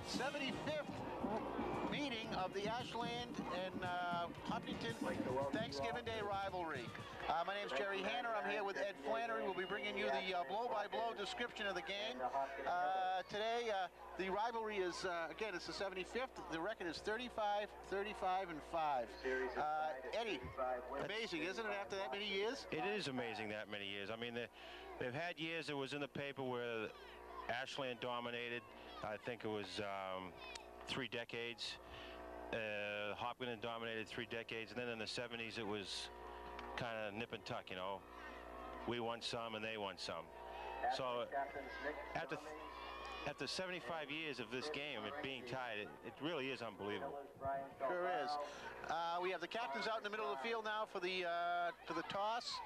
75th meeting of the Ashland and Hopkinton Thanksgiving Day rivalry. My name is Jerry Hanner. I'm here with Ed Flannery. We'll be bringing you the blow-by-blow description of the game. Today, the rivalry is, again, it's the 75th. The record is 35, 35, and 5. Eddie, amazing, isn't it, after that many years? It is amazing that many years. I mean, they've had years, it was in the paper where Ashland dominated. I think it was 3 decades. Hopkinton dominated 3 decades, and then in the 70s it was kind of nip and tuck, you know. We won some and they won some. So after 75 years of this game, it being tied, it really is unbelievable. Sure is. We have the captains out in the middle of the field now for the toss.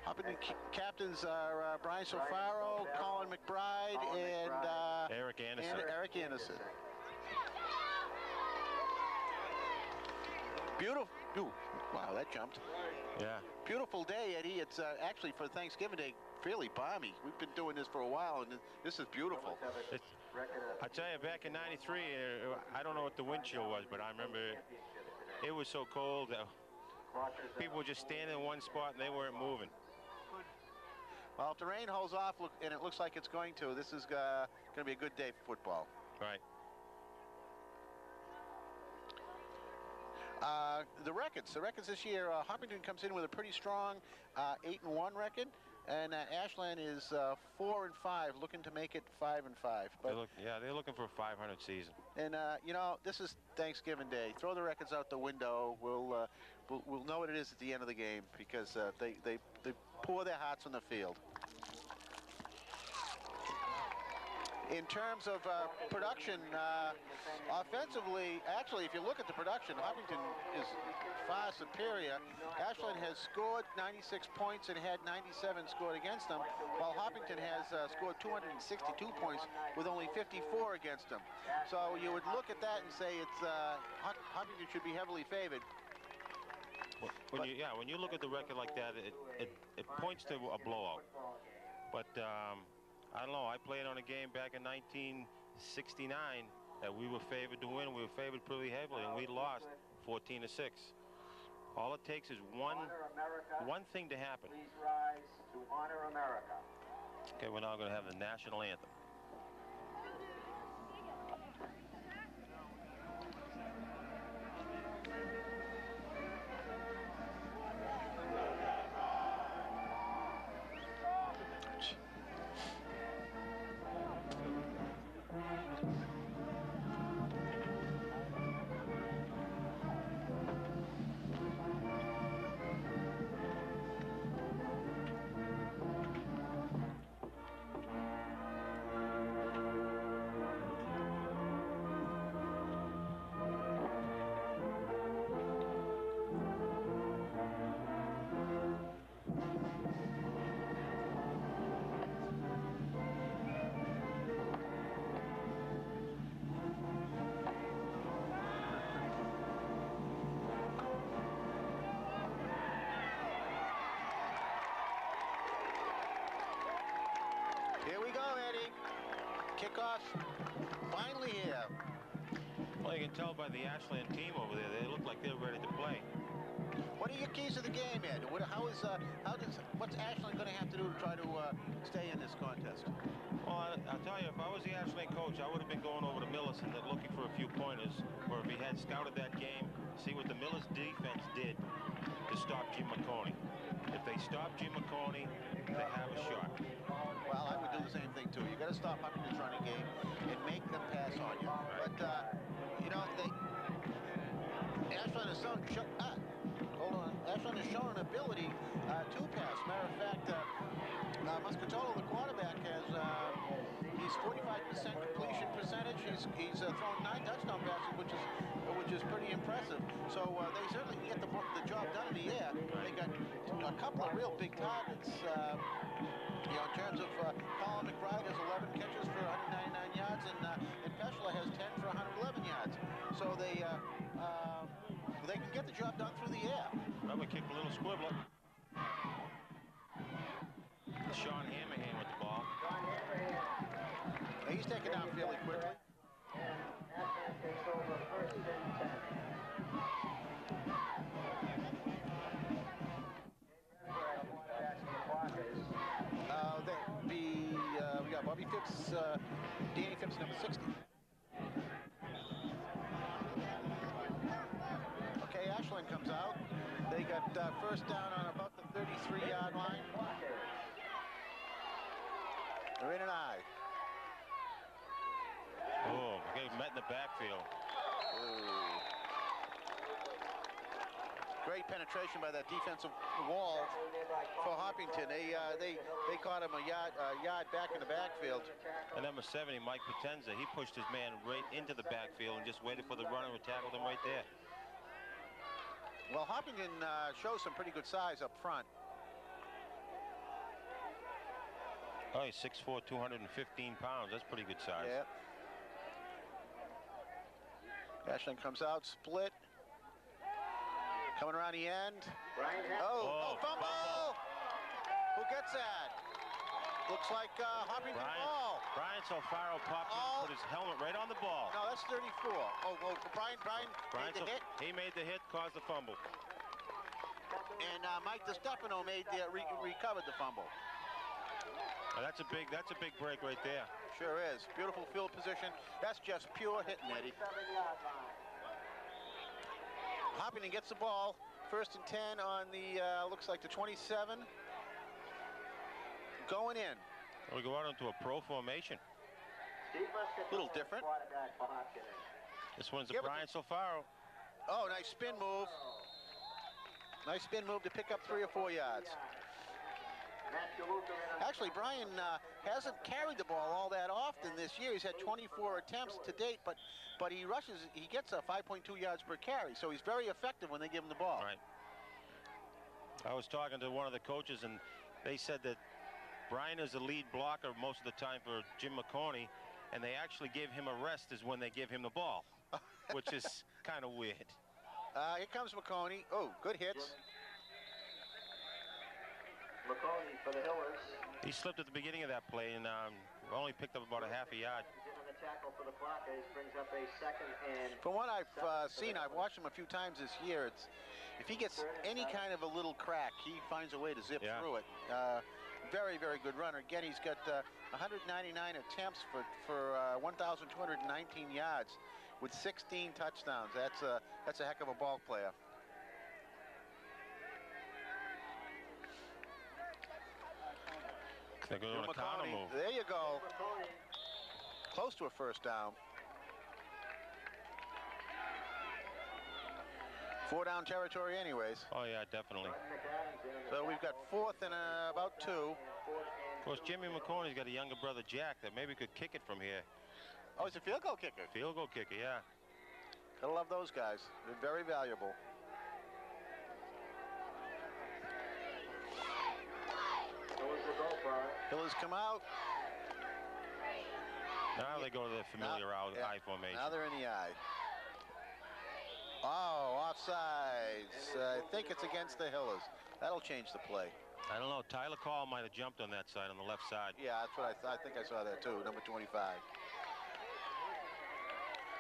Hopkinton captains are Brian Sofaro, Colin McBride, and Eric Anderson. Beautiful. Ooh, wow, that jumped. Yeah. Beautiful day, Eddie. It's actually for Thanksgiving Day fairly balmy. We've been doing this for a while, and this is beautiful. I tell you, back in '93, I don't know what the wind chill was, but I remember it was so cold that people were just standing in one spot and they weren't moving. Well, if the rain holds off, and it looks like it's going to, this is going to be a good day for football. Right. The records this year, Hopkinton comes in with a pretty strong 8-1 record, and Ashland is 4-5, looking to make it 5-5. But they're looking for a 500 season. And you know, this is Thanksgiving Day. Throw the records out the window. We'll know what it is at the end of the game, because they pour their hearts on the field. In terms of production, offensively, actually, if you look at the production, Hopkinton is far superior. Ashland has scored 96 points and had 97 scored against them, while Hopkinton has scored 262 points with only 54 against them. So you would look at that and say it's Hopkinton should be heavily favored. When you look at the record like that, it points to a blowout. But I don't know. I played on a game back in 1969 that we were favored to win. We were favored pretty heavily, and we lost 14-6. All it takes is one thing to happen. Please rise to honor America. Okay, we're now going to have the national anthem. Kickoff finally here. Well, you can tell by the Ashland team over there, they look like they're ready to play. What are your keys to the game, Ed? What's Ashland going to have to do to try to stay in this contest? Well, I'll tell you, if I was the Ashland coach, I would have been going over to Millicent and looking for a few pointers, or if he had scouted that game, see what the Millers defense did to stop Jim McConey. If they stop Jim McConey, they have a shot. Well, I would do the same thing too. You got to stop Hopkinton's running game and make them pass on you. Right. But you know, Ashland has shown an ability to pass. Matter of fact, Muscatolo, the quarterback, he's 45% completion percentage. He's thrown 9 touchdown passes, which is pretty impressive. So they certainly can get the job done in the air. They got a couple of real big targets. You know, in terms of Colin McBride has 11 catches for 199 yards, and Peschler has 10 for 111 yards. So they can get the job done through the air. Rubber kicked a little squibbler. Sean Hammerhand with the ball. He's he's taken down fairly quickly. Ashland takes over first and 10. We got Bobby Phipps, Danny Phipps, number 60. Okay, Ashland comes out. They got first down on about the 33-yard line. They're in an eye. Oh, okay, met in the backfield. Ooh. Great penetration by that defensive wall for Hopkinton. They caught him a yard back in the backfield. And number 70, Mike Potenza, he pushed his man right into the backfield and just waited for the runner and tackled him right there. Well, Hopkinton shows some pretty good size up front. Oh, he's 6'4", 215 pounds. That's pretty good size. Yeah. Ashland comes out, split. Coming around the end. Oh, fumble! Who gets that? Looks like Hopkinton ball. Brian Solfaro popped in, put his helmet right on the ball. No, that's 34. Oh, Brian made the hit. He made the hit, caused the fumble. And Mike DiStefano recovered the fumble. Oh, that's a big break right there. Sure is. Beautiful field position. That's just pure hitting, Eddie. Hopkinton gets the ball. First and 10 on the, looks like the 27. Going in. We go out into a pro formation. A little different. This one's a Brian Solfaro. Oh, nice spin move. Nice spin move to pick up 3 or 4 yards. Actually, Brian hasn't carried the ball all that often this year. He's had 24 attempts to date, but he rushes. He gets a 5.2 yards per carry, so he's very effective when they give him the ball. Right. I was talking to one of the coaches, and they said that Brian is the lead blocker most of the time for Jim McConey, and they actually give him a rest is when they give him the ball, which is kind of weird. Here comes McConey. Oh, good hits. McConey for the Hillers. He slipped at the beginning of that play and only picked up about a half a yard. On the tackle for the Blockers brings up a second and. From what I've seen, I've watched him a few times this year. If he gets any kind of a little crack, he finds a way to zip through it. Very, very good runner. Again, he's got 199 attempts for 1,219 yards with 16 touchdowns. That's a heck of a ball player. They're going on a counter move. There you go. Close to a first down. 4 down territory anyways. Oh, yeah, definitely. So we've got 4th and about 2. Of course, Jimmy McConey's got a younger brother, Jack, that maybe could kick it from here. Oh, he's a field goal kicker. Field goal kicker, yeah. Gotta love those guys. They're very valuable. Hillers come out. Now they go to the familiar I formation. Now they're in the eye. Oh, offsides. I think it's against the Hillers. That'll change the play. I don't know. Tyler Call might have jumped on that side, on the left side. Yeah, that's what I think I saw that too, number 25.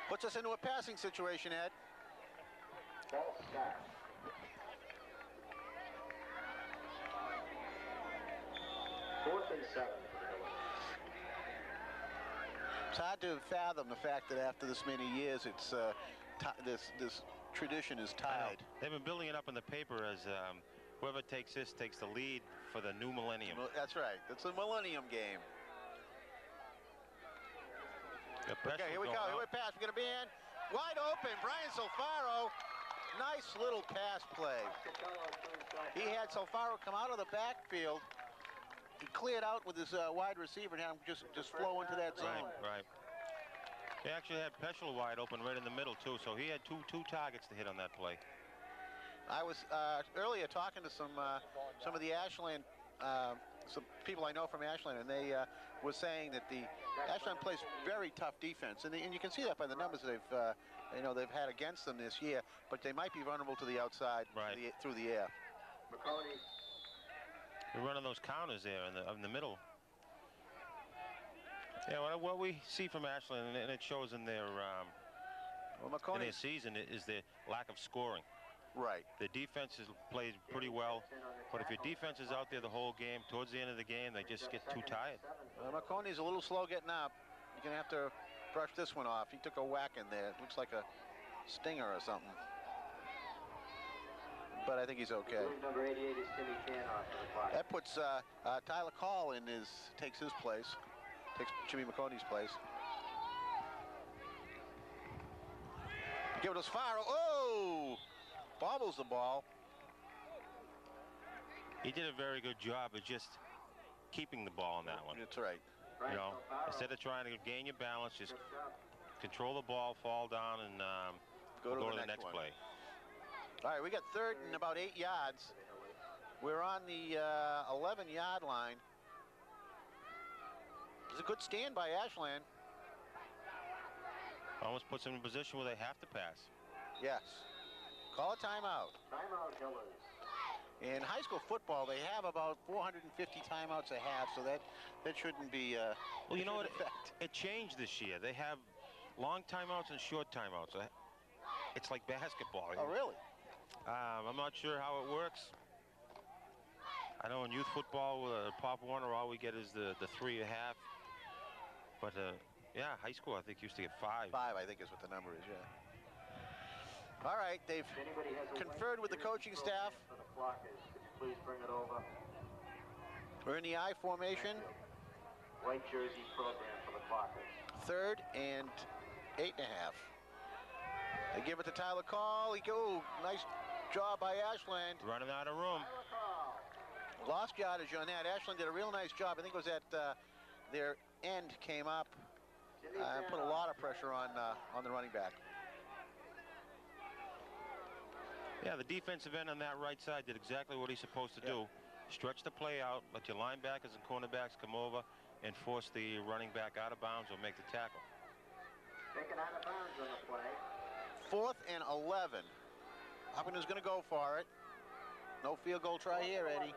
Puts us into a passing situation, Ed. False start. Fourth and 7. It's hard to fathom the fact that after this many years, it's this tradition is tied. They've been building it up in the paper as whoever takes this takes the lead for the new millennium. That's right. It's a millennium game. Okay, here we go. Here we pass. We're going to be in. Wide open. Brian Solfaro. Nice little pass play. He had Solfaro come out of the backfield. He cleared out with his wide receiver and had him just flow into that zone. Right. He actually had Peschel wide open right in the middle too, so he had two targets to hit on that play. I was earlier talking to some of the Ashland, some people I know from Ashland, and they were saying that the Ashland plays very tough defense, and you can see that by the numbers that they've had against them this year. But they might be vulnerable to the outside, through the air. We're running those counters there in the middle. Yeah, what we see from Ashland, and it shows in their season, is the lack of scoring. Right. The defense is played pretty well, but if your defense is out there the whole game, towards the end of the game, they just get too tired. Marconi's a little slow getting up. You're going to have to brush this one off. He took a whack in there. It looks like a stinger or something. But I think he's okay. Number 88 is Timmy Canoff for the Flyers. That puts Tyler Call in takes his place. Takes Jimmy McConey's place. Give it to Sfaro. Oh! Bobbles the ball. He did a very good job of just keeping the ball on that one. That's right. You know, instead of trying to gain your balance, just control the ball, fall down, and go to the next play. All right, we got third and about 8 yards. We're on the 11-yard line. It's a good stand by Ashland. Almost puts them in a position where they have to pass. Yes. Call a timeout. Timeout, Hillers. In high school football, they have about 450 timeouts a half, so that shouldn't be. Well, you know what? It changed this year. They have long timeouts and short timeouts. It's like basketball. Oh, really? I'm not sure how it works. I know in youth football, Pop Warner, all we get is the 3.5. But yeah, high school I think used to get 5. 5, I think, is what the number is. Yeah. All right, they've conferred with the coaching staff. Please bring it over. We're in the I formation. White jersey program for the Clockers. Third and 8.5. They give it to Tyler Call. Nice job by Ashland. Running out of room. Lost yardage on that. Ashland did a real nice job. I think it was at their end came up and put a lot of pressure on the running back. Yeah, the defensive end on that right side did exactly what he's supposed to do. Stretch the play out, let your linebackers and cornerbacks come over and force the running back out of bounds or make the tackle. Taken out of bounds on the play. 4th and 11. Hopkinton's going to go for it. No field goal try here, Eddie.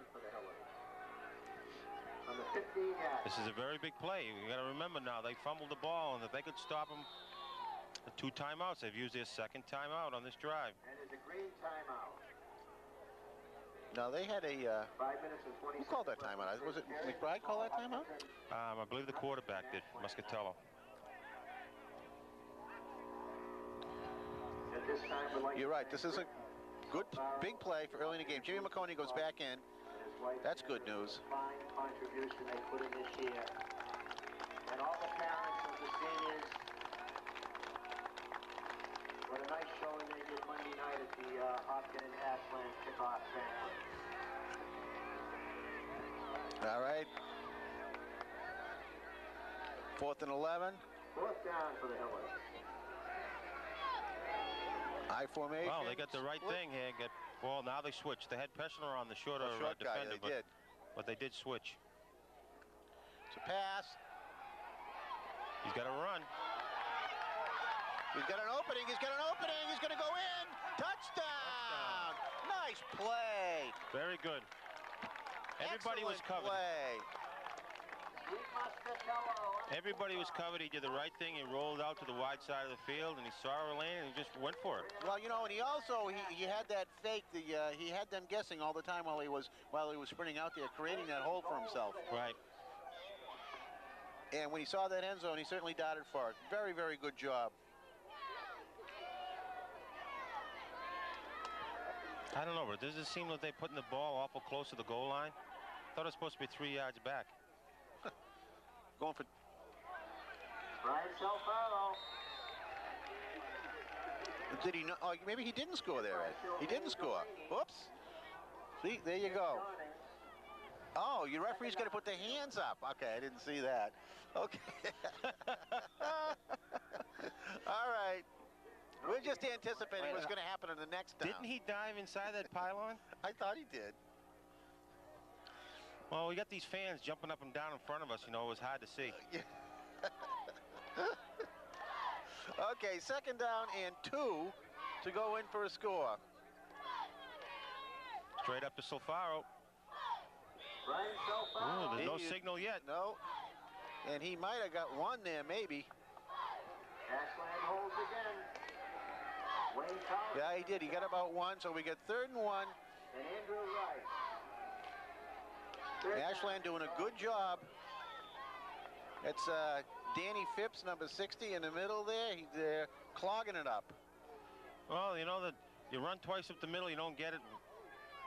On the 15-yard. This is a very big play. You got to remember now, they fumbled the ball, and if they could stop them, the 2 timeouts, they've used their 2nd timeout on this drive. And it's a green timeout. No, they had a... 5 minutes and 20 who called that timeout? Was it McBride called that timeout? I believe the quarterback did, Muscatello. At this time, You're right. This is a good, big play for early in the game. Jimmy McConey goes back in. That's good news. Fine contribution they put in this year. And all the parents of the seniors, what a nice showing they did Monday night at the Hopkinton Ashland kickoff banquet. All right. 4th and 11. 4th down for the Hillers. I formation. Well, they got the right thing here. Well, now they switched. They had Peshner on the shorter defender, but they did switch. It's a pass. He's got to run. He's got an opening. He's got an opening. He's going to go in. Touchdown. Nice play. Very good. Everybody was covered. Play. Everybody was covered. He did the right thing. He rolled out to the wide side of the field, and he saw a lane, and he just went for it. Well, you know, and he also he had that fake. He had them guessing all the time while he was sprinting out there, creating that hole for himself. Right. And when he saw that end zone, he certainly darted for it. Very, very good job. I don't know, but does it seem like they're putting the ball awful close to the goal line? I thought it was supposed to be 3 yards back. Going for... Brian Salfaro. Did he know? Oh, maybe he didn't score there, Ed. He didn't score. Whoops. See, there you go. Oh, your referee's got to put the hands up. Okay, I didn't see that. Okay. All right. We're just anticipating what's going to happen in the next down. Didn't he dive inside that pylon? I thought he did. Well, we got these fans jumping up and down in front of us. You know, it was hard to see. Okay, 2nd down and 2 to go in for a score. Straight up to Salfaro. Brian Salfaro. Ooh, there's no signal yet. No. And he might have got one there, maybe. Ashland holds again. Wayne Collins. Yeah, he did. He got about one, so we get 3rd and 1. And Andrew Wright. Ashland doing a good job. It's Danny Phipps, number 60, in the middle there. He's clogging it up. Well, you know that you run twice up the middle, you don't get it.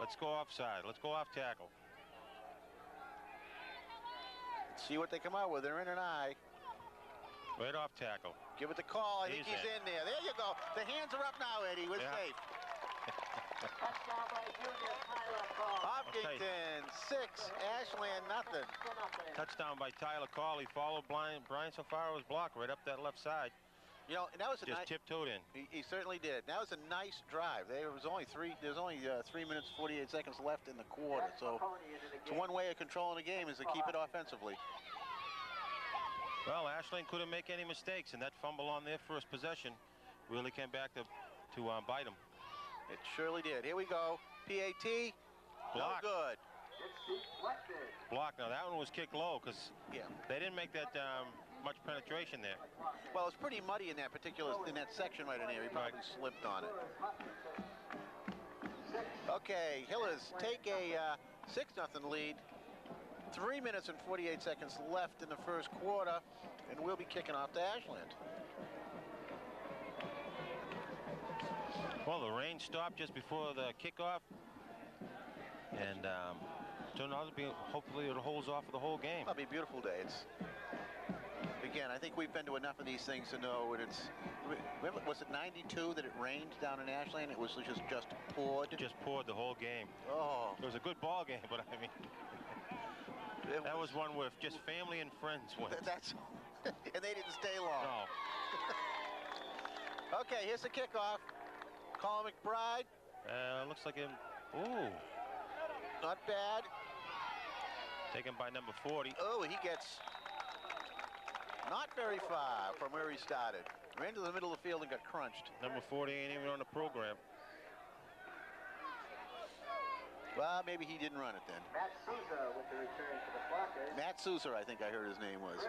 Let's go offside. Let's go off tackle. See what they come out with. They're in an eye. Right off tackle. Give it the call. I think he's in there. There you go. The hands are up now, Eddie. We're safe. Touchdown by junior Tyler Call. Hopkinton 6, Ashland nothing. Touchdown by Tyler Call. He followed Brian Safaro's block right up that left side. You know, and that was a just tiptoed in. He certainly did. That was a nice drive. There's only 3 minutes 48 seconds left in the quarter. So it's one way of controlling the game is to keep it offensively. Well, Ashland couldn't make any mistakes, and that fumble on their first possession really came back to bite them. It surely did. Here we go. PAT. Block. No good. Block. Now that one was kicked low because they didn't make that much penetration there. Well, it's pretty muddy in that section right in there. He probably slipped on it. Okay, Hillers take a 6-0 lead. 3 minutes and 48 seconds left in the first quarter, and we'll be kicking off to Ashland. Well, the rain stopped just before the kickoff, and hopefully it holds off for the whole game. It'll be a beautiful day. Again, I think we've been to enough of these things to know what it's. Remember, was it 92 that it rained down in Ashland? It was just poured. It just poured the whole game. Oh, it was a good ball game, but I mean, that was one where just family and friends went. And they didn't stay long. No. Okay, here's the kickoff. Colin McBride. Looks like him. Ooh. Not bad. Taken by number 40. Oh, he gets not very far from where he started. Ran to the middle of the field and got crunched. Number 40 ain't even on the program. Well, maybe he didn't run it then. Matt Souza with the return to the Flockers. Matt Souza, I think I heard his name was.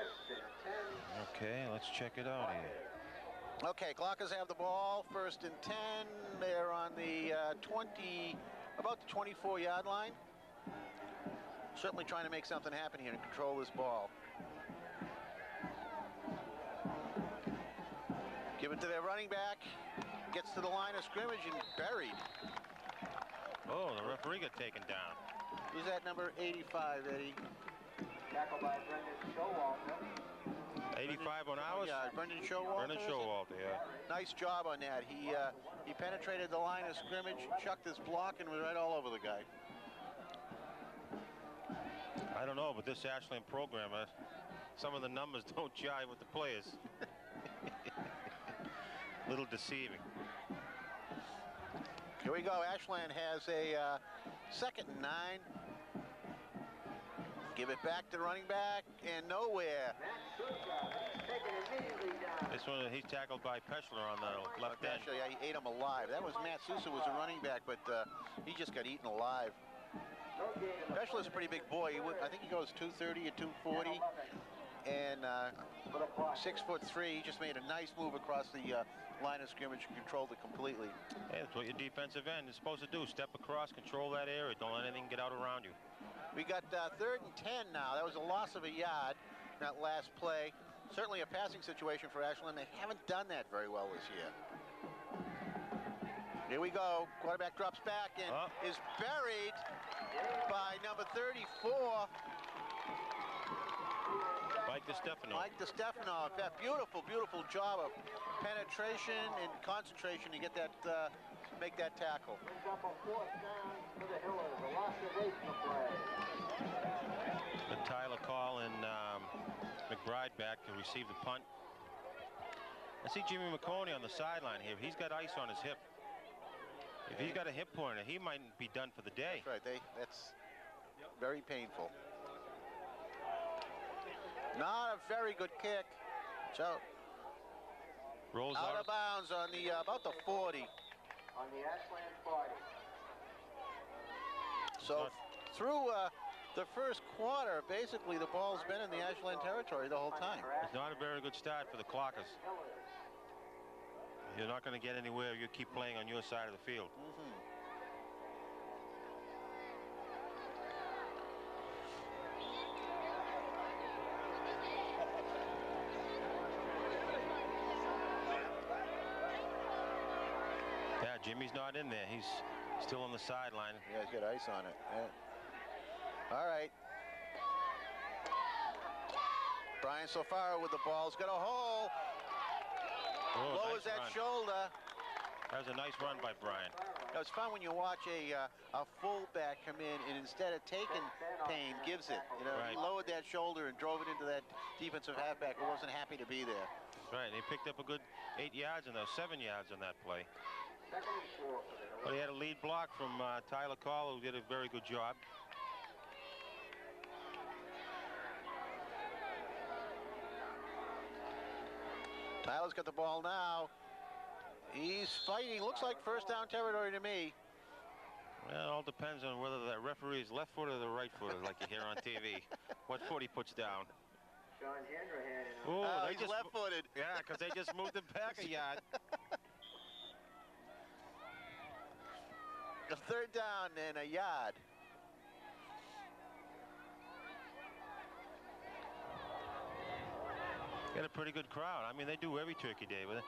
Okay, let's check it out here. Okay, Clockers have the ball. 1st and 10. They're on the about the 24-yard line. Certainly trying to make something happen here and control this ball. Give it to their running back. Gets to the line of scrimmage and buried. Oh, the referee got taken down. Who's that number 85, Eddie? Tackled by Brendan Showalter. 85 on ours? Yeah, Brendan Showalter. Brendan Showalter, yeah. Nice job on that. He penetrated the line of scrimmage, chucked his block, and was right all over the guy. I don't know, but this Ashland program, some of the numbers don't jive with the players. Little deceiving. Here we go. Ashland has a 2nd and 9. Give it back to running back, and nowhere. This one, he's tackled by Peschler on the left end. Yeah, he ate him alive. That was Matt Sousa was a running back, but he just got eaten alive. Peschler's a pretty big boy. I think he goes 230 or 240, and 6'3". He just made a nice move across the line of scrimmage and controlled it completely. Hey, that's what your defensive end is supposed to do. Step across, control that area. Don't let anything get out around you. We got 3rd and 10 now. That was a loss of a yard, that last play. Certainly a passing situation for Ashland. They haven't done that very well this year. Here we go. Quarterback drops back and is buried by number 34. Mike DeStefano. Mike DeStefano. That beautiful, beautiful job of penetration and concentration to get that, make that tackle. Brings up a 4th down for the Hillers. A loss of 8 in the play. But Tyler Call and McBride back to receive the punt. I see Jimmy McConey on the sideline here. He's got ice on his hip. If he's got a hip pointer, he might be done for the day. That's right. That's very painful. Not a very good kick. So rolls out of bounds on the about the 40. On the Ashland 40. So through the first quarter, basically the ball's been in the Ashland territory the whole time. It's not a very good start for the Clockers. You're not going to get anywhere if you keep playing on your side of the field. Yeah, Jimmy's not in there. He's still on the sideline. Yeah, he's got ice on it. Yeah. All right. Brian Sofaro with the ball. He's got a hole. Lowers that shoulder. That was a nice run by Brian. It was fun when you watch a fullback come in and instead of taking Payne, gives it. You know, right. He lowered that shoulder and drove it into that defensive halfback who wasn't happy to be there. Right, and he picked up a good 8 yards and 7 yards on that play. But he had a lead block from Tyler Call, who did a very good job. Tyler's got the ball now. He's fighting. Looks like first down territory to me. Well, it all depends on whether that referee is left footed or right footed, like you hear on TV. What foot he puts down. Oh, he's left-footed. Yeah, because they just moved him back a yard. A third down and a yard. Got a pretty good crowd. I mean, they do every Turkey Day, but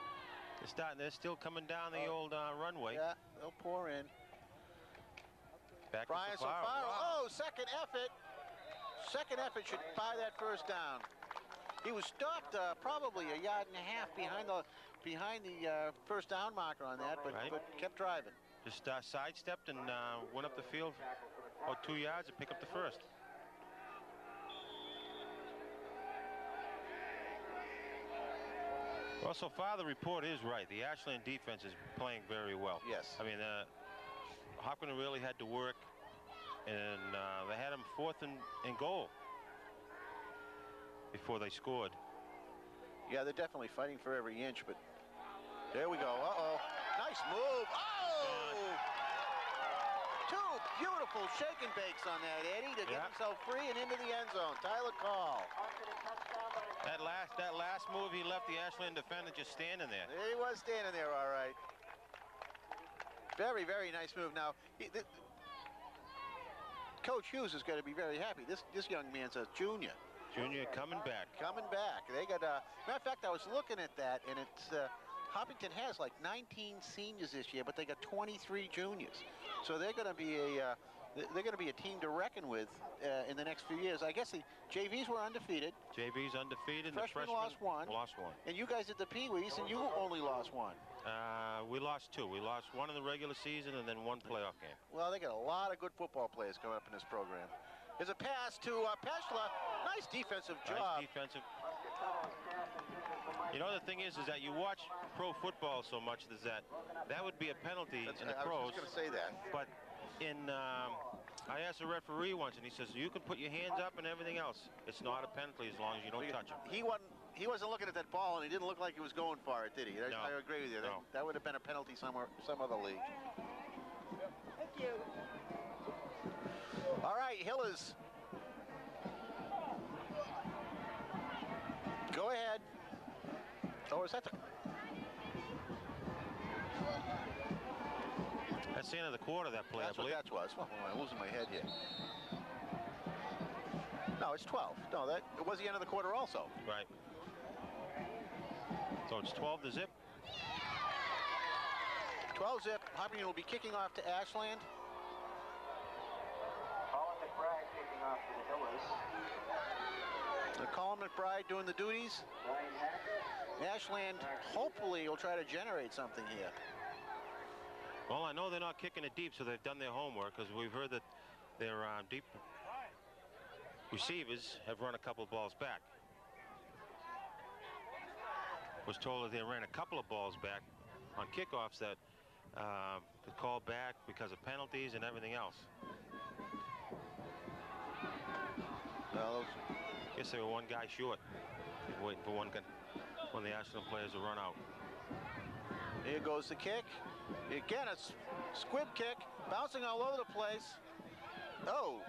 they're still coming down the old runway. Yeah, they'll pour in. Back Brian to Sofaro. Wow. Oh, second effort. Second effort should buy that first down. He was stopped probably a yard and a half behind the first down marker on that, but kept driving. Just sidestepped and went up the field about 2 yards and picked up the first. Well, so far the report is right. The Ashland defense is playing very well. Yes. I mean, Hopkinton really had to work, and they had him 4th and goal before they scored. Yeah, they're definitely fighting for every inch, but there we go. Uh-oh. Nice move. Oh! Two beautiful shake and bakes on that, Eddie, to get himself free and into the end zone. Tyler Call. That last move, he left the Ashland defender just standing there. He was standing there, all right. Very, very nice move. Now, Coach Hughes is going to be very happy. This young man's a junior. Junior coming back. Coming back. They got matter of fact, I was looking at that, and it's Hopkinton has like 19 seniors this year, but they got 23 juniors. So they're going to be a team to reckon with in the next few years. I guess the JVs were undefeated. JV's undefeated. Freshmen the freshmen lost one. Lost one. And you guys did the Pee-wees, and you only lost one. We lost 2. We lost 1 in the regular season and then 1 playoff game. Well, they got a lot of good football players coming up in this program. There's a pass to Peshla. Nice defensive job. Nice defensive. You know, the thing is that you watch pro football so much is that would be a penalty in the pros. I was just going to say that. But I asked a referee once, and he says, you can put your hands up and everything else. It's not a penalty as long as you don't touch him. He wasn't looking at that ball, and he didn't look like he was going for it, did he? No. I agree with you. No. That would have been a penalty some other league. Thank you. All right, Hillers. Go ahead. Oh, is that the... That's the end of the quarter, that play, That's I believe. what that was. Well, I'm losing my head here. No, it's 12. No, it was the end of the quarter also. Right. So it's 12 to zip. 12 zip. Hopkinton will be kicking off to Ashland. Colin McBride kicking off to the Hillers. Colin McBride doing the duties. Ryan Hackett. Ashland hopefully will try to generate something here. Well, I know they're not kicking it deep, so they've done their homework, because we've heard that their deep receivers have run a couple of balls back. Was told that they ran a couple of balls back on kickoffs that could call back because of penalties and everything else. Well, I guess they were one guy short, waiting for one of the Ashland players to run out. here goes the kick. Again, a squib kick, bouncing all over the place. Oh,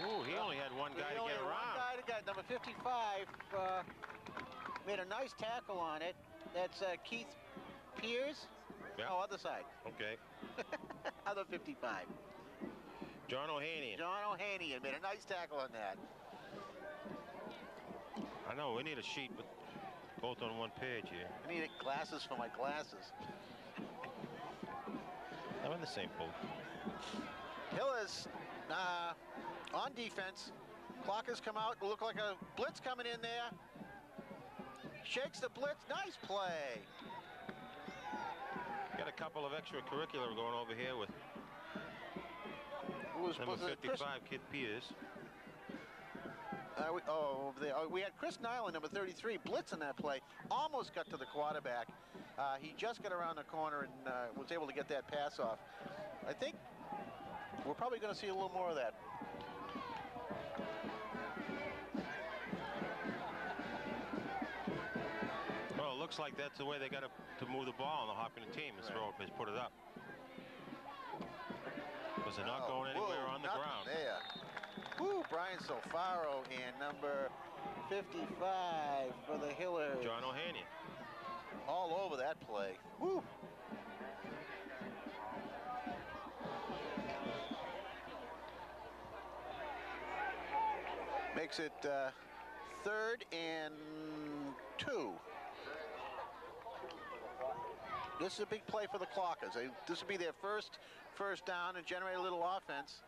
Ooh, he only had one guy to get around. One guy to get. Number 55 made a nice tackle on it. That's Keith Piers. Yeah. Oh, other side. Okay. Other 55. John O'Haney. John O'Haney made a nice tackle on that. I know, we need a sheet with both on one page here. I need glasses for my glasses. I'm in the same boat. Hillers on defense. Clockers come out, look like a blitz coming in there. Shakes the blitz, nice play. Got a couple of extracurricular going over here with number 55, Kid Piers. Over there. We had Chris Nyland, number 33, blitz in that play. Almost got to the quarterback. He just got around the corner and was able to get that pass off. I think we're probably going to see a little more of that. Well, it looks like that's the way they got to move the ball on the Hopkinton team is put it up. Because they're not going anywhere on the ground. There. Woo, Brian Solfaro and number 55 for the Hillers. John O'Haney. All over that play. Woo. Makes it 3rd and 2. This is a big play for the Clockers. This will be their first down and generate a little offense.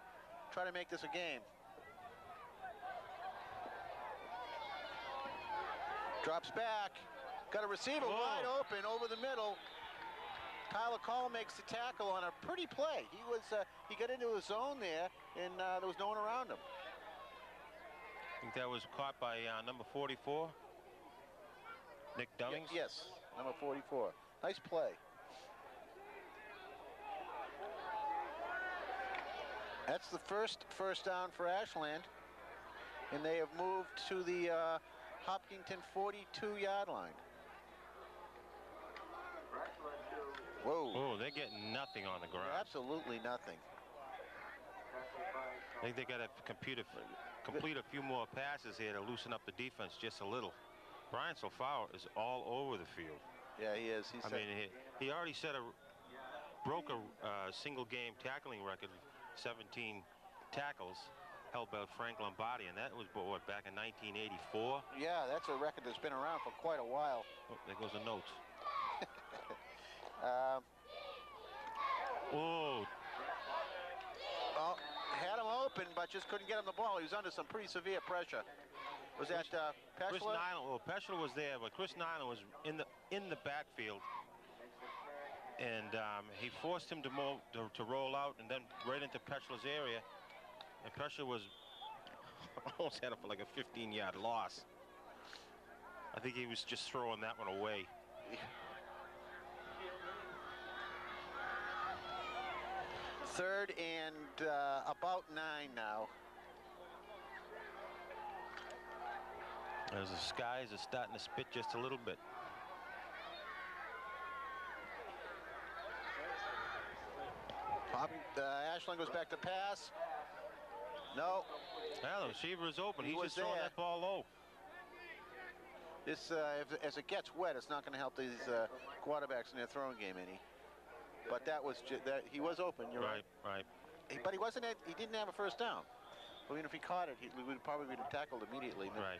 Try to make this a game. Drops back. Got a receiver wide open over the middle. Tyler Call makes the tackle on a pretty play. He got into his zone there, and there was no one around him. I think that was caught by number 44, Nick Dummings. Yes, number 44. Nice play. That's the first down for Ashland, and they have moved to the Hopkinton 42-yard line. Whoa. Oh, they're getting nothing on the ground. Absolutely nothing. I think they got to complete a few more passes here to loosen up the defense just a little. Brian Solfauer is all over the field. Yeah, he is. I mean, he already broke a single-game tackling record, 17 tackles held by Frank Lombardi, and that was back in 1984. Yeah, that's a record that's been around for quite a while. Oh, there goes the notes. Well, had him open, but just couldn't get him the ball. He was under some pretty severe pressure. Was that Peschler? Chris Nyland. Well, Peschler was there, but Chris Nyland was in the backfield, and he forced him to roll out, and then right into Peschler's area, and Peschler was almost had it for like a 15-yard loss. I think he was just throwing that one away. Third and about 9 now. As the skies are starting to spit just a little bit. Ashland goes back to pass. No. Yeah, the receiver is open. He's just there. throwing that ball low. This, as it gets wet, it's not going to help these quarterbacks in their throwing game any. But that was he was open. You're right. Right. But he wasn't. He didn't have a first down. I mean, if he caught it, we would probably be tackled immediately. Right.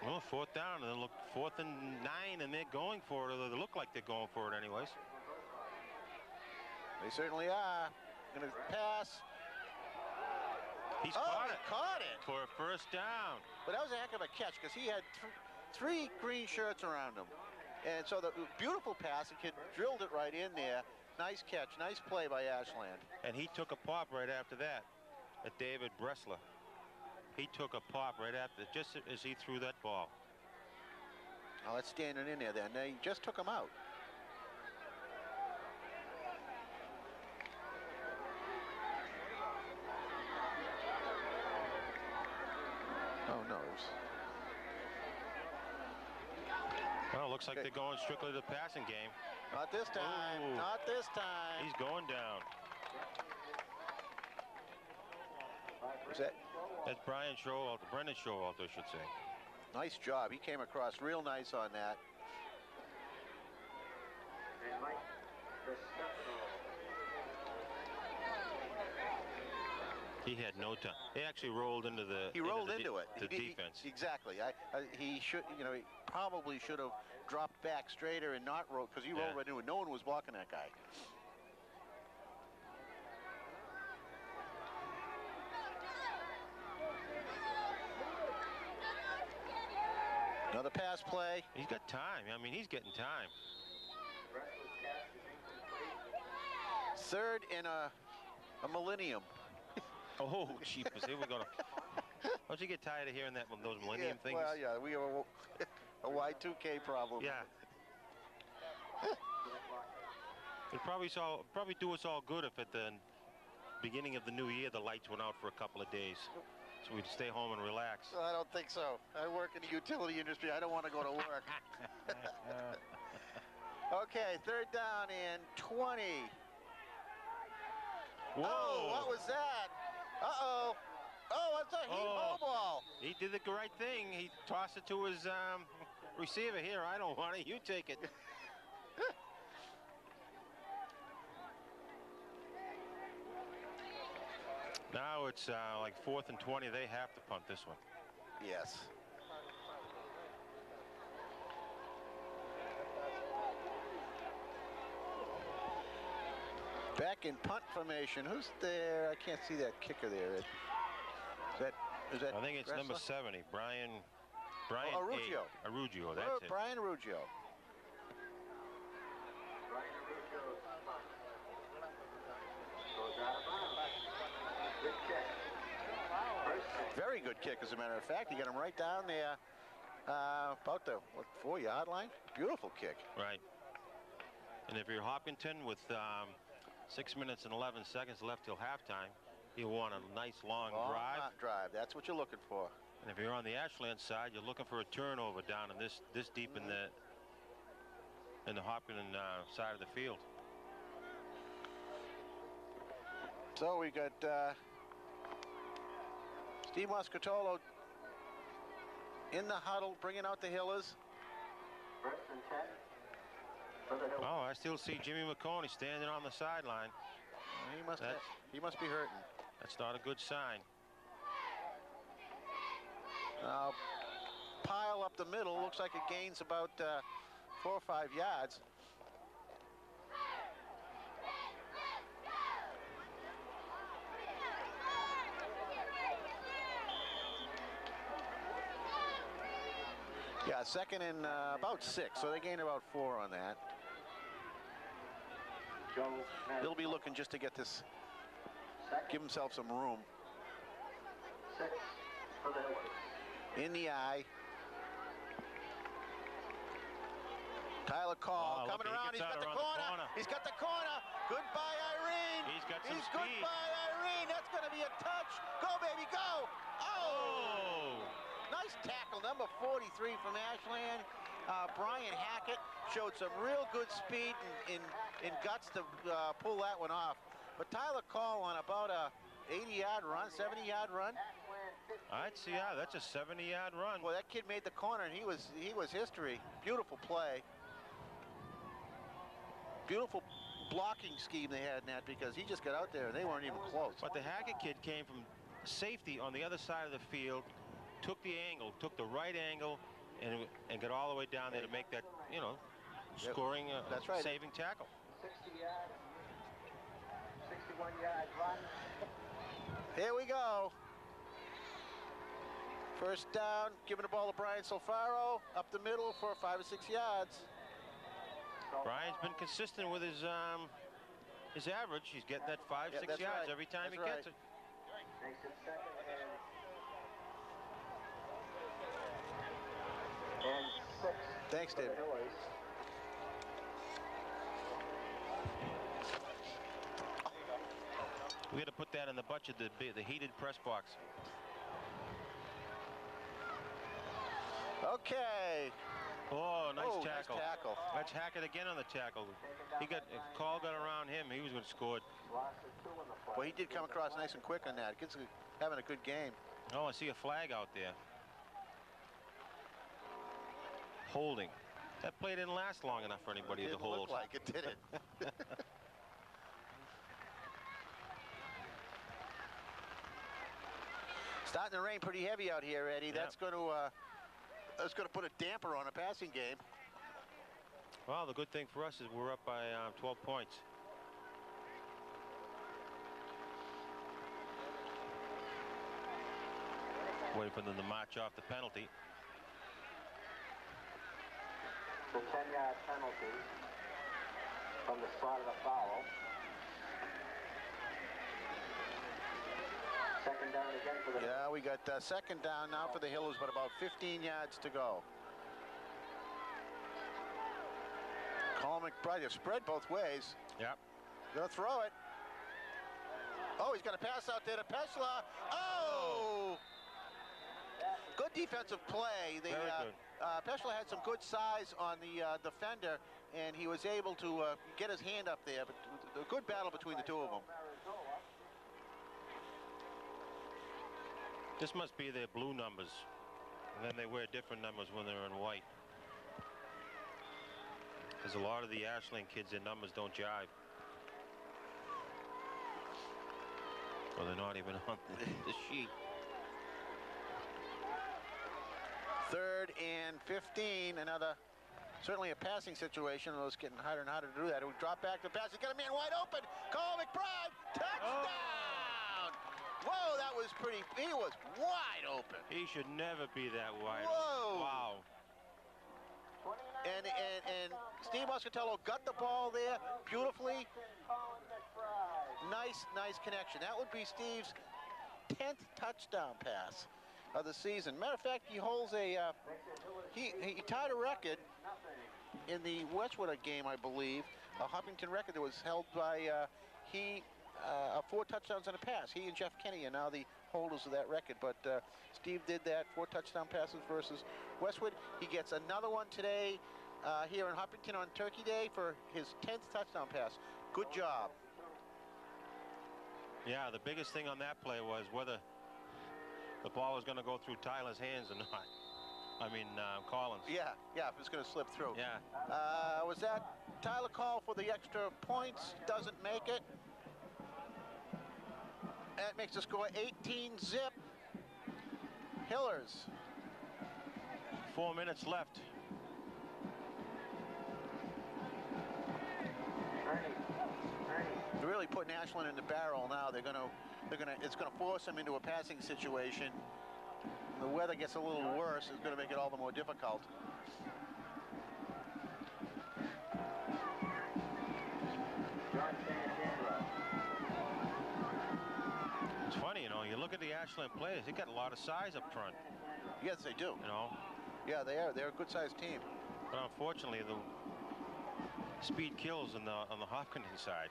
Well, 4th down, and then look 4th and 9, and they're going for it. Or they look like they're going for it, anyways. They certainly are. Going to pass. He's caught it for a first down. But that was a heck of a catch because he had 3 green shirts around him. And so the beautiful pass, the kid drilled it right in there. Nice catch, nice play by Ashland. And he took a pop right after that at David Bressler. He took a pop right after, just as he threw that ball. Oh, that's standing in there then. They just took him out. Oh, no. Well, it looks like they're going strictly to the passing game. Not this time. Ooh. Not this time. He's going down. Is that? That's Brian Showalter, Brendan Showalter, I should say. Nice job. He came across real nice on that. And Mike DeStefano. He had no time. He actually rolled into the. He rolled into it. The defense. Exactly. He should. You know, he probably should have dropped back straighter and not rolled, because he rolled right into it. No one was blocking that guy. Another pass play. He's got time. I mean, he's getting time. Third in a millennium. Oh, jeepers. Here we go. Don't you get tired of hearing that those millennium things? Well, yeah, we have a Y2K problem. Yeah. It'd probably do us all good if at the beginning of the new year the lights went out for a couple of days, so we'd stay home and relax. I don't think so. I work in the utility industry. I don't want to go to work. Okay, third down and 20. Whoa! Oh, what was that? Uh-oh. Oh, what's a heave-ho ball? He did the right thing. He tossed it to his receiver. Here, I don't want it. You take it. Now it's like 4th and 20. They have to punt this one. Yes. Back in punt formation. Who's there? I can't see that kicker there. Is that I think it's Gressler? number 70, Brian Arugio. Arugio, that's it. Brian Arugio. Brian Arugio. Goes out of bounds. Good kick. First kick. Very good kick, as a matter of fact. He got him right down there, about the 4-yard line. Beautiful kick. Right. And if you're Hopkinton with 6 minutes and 11 seconds left till halftime, you want a nice long drive. That's what you're looking for. And if you're on the Ashland side, you're looking for a turnover down in this deep in the Hopkinton side of the field. So we got Steve Moscatolo in the huddle, bringing out the Hillers. First and 10. For the Hill. Oh, I still see Jimmy McConey standing on the sideline. He must be hurting. That's not a good sign. Pile up the middle. Looks like it gains about 4 or 5 yards. Yeah, second and about 6, so they gained about 4 on that. They'll be looking just to get this, give himself some room. 6 for the Hill. In the eye. Tyler Call coming around. He's got the corner. He's got the corner. Goodbye, Irene. He's got some speed. Goodbye, Irene. That's going to be a touch. Go, baby, go. Oh! Nice tackle, number 43 from Ashland. Brian Hackett showed some real good speed and guts to pull that one off. But Tyler Call on about a 80-yard run, 70-yard run. I'd see, yeah, that's a 70-yard run. Well, that kid made the corner, and he was history. Beautiful play. Beautiful blocking scheme they had in that, because he just got out there and they weren't even close. But the Hackett kid came from safety on the other side of the field, took the angle, took the right angle, and got all the way down there to make that, you know, scoring, that's right. saving tackle. 60-yard, 61-yard run. Here we go. First down, giving the ball to Brian Solfaro, up the middle for 5 or 6 yards. Brian's been consistent with his average. He's getting that 5, 6 yards right. every time That's he gets it. Makes it second and 6. Thanks, for the David. Hillers. We got to put that in the budget, the heated press box. Okay. Oh, nice Oh, tackle. nice tackle. Let's hack it again on the tackle. He got, if call got around him, he was going to score. Well, he did come across nice and quick on that. Kids are having a good game. Oh, I see a flag out there. Holding. That play didn't last long enough for anybody to hold. Look like it, did it? Starting to rain pretty heavy out here, Eddie. Yeah. That's going to put a damper on a passing game. Well, the good thing for us is we're up by 12 points. Waiting for them to march off the penalty. The 10-yard penalty from the spot of the foul. Second down again for the... Yeah, we got second down now for the Hillers, but about 15 yards to go. Colin McBride, you spread both ways. Yep. Gonna throw it. Oh, he's got a pass out there to Pesla. Oh! Good defensive play. Very good. Pesla had some good size on the defender, and he was able to get his hand up there. But a good battle between the two of them. This must be their blue numbers. And then they wear different numbers when they're in white. Because a lot of the Ashland kids, their numbers don't jive. Well, they're not even on the sheet. 3rd and 15. Another, certainly a passing situation. It was getting harder and harder to do that. It would drop back to the pass. He's got a man wide open. Colin McBride, touchdown! Oh. Whoa, that was pretty. He was wide open. He should never be that wide. Whoa! Wow. And Steve Muscatello got the ball there beautifully. Nice connection. That would be Steve's 10th touchdown pass of the season. Matter of fact, he holds a he tied a record in the Westwood game, I believe, a Hopkinton record that was held by 4 touchdowns and a pass. He and Jeff Kenny are now the holders of that record, but Steve did that, 4 touchdown passes versus Westwood. He gets another one today here in Hopkinton on Turkey Day for his 10th touchdown pass. Good job. Yeah, the biggest thing on that play was whether the ball was going to go through Tyler's hands or not. I mean, Collins. Yeah, if it's going to slip through. Yeah. Was that Tyler call for the extra points? Doesn't make it. That makes the score 18-zip. Hillers. 4 minutes left. They're really putting Ashland in the barrel now. It's gonna force them into a passing situation. The weather gets a little worse. It's gonna make it all the more difficult. It's funny, you know, you look at the Ashland players, they got a lot of size up front. Yes, they do. You know? Yeah, they are. They're a good-sized team. But unfortunately, the speed kills on the Hopkinton side.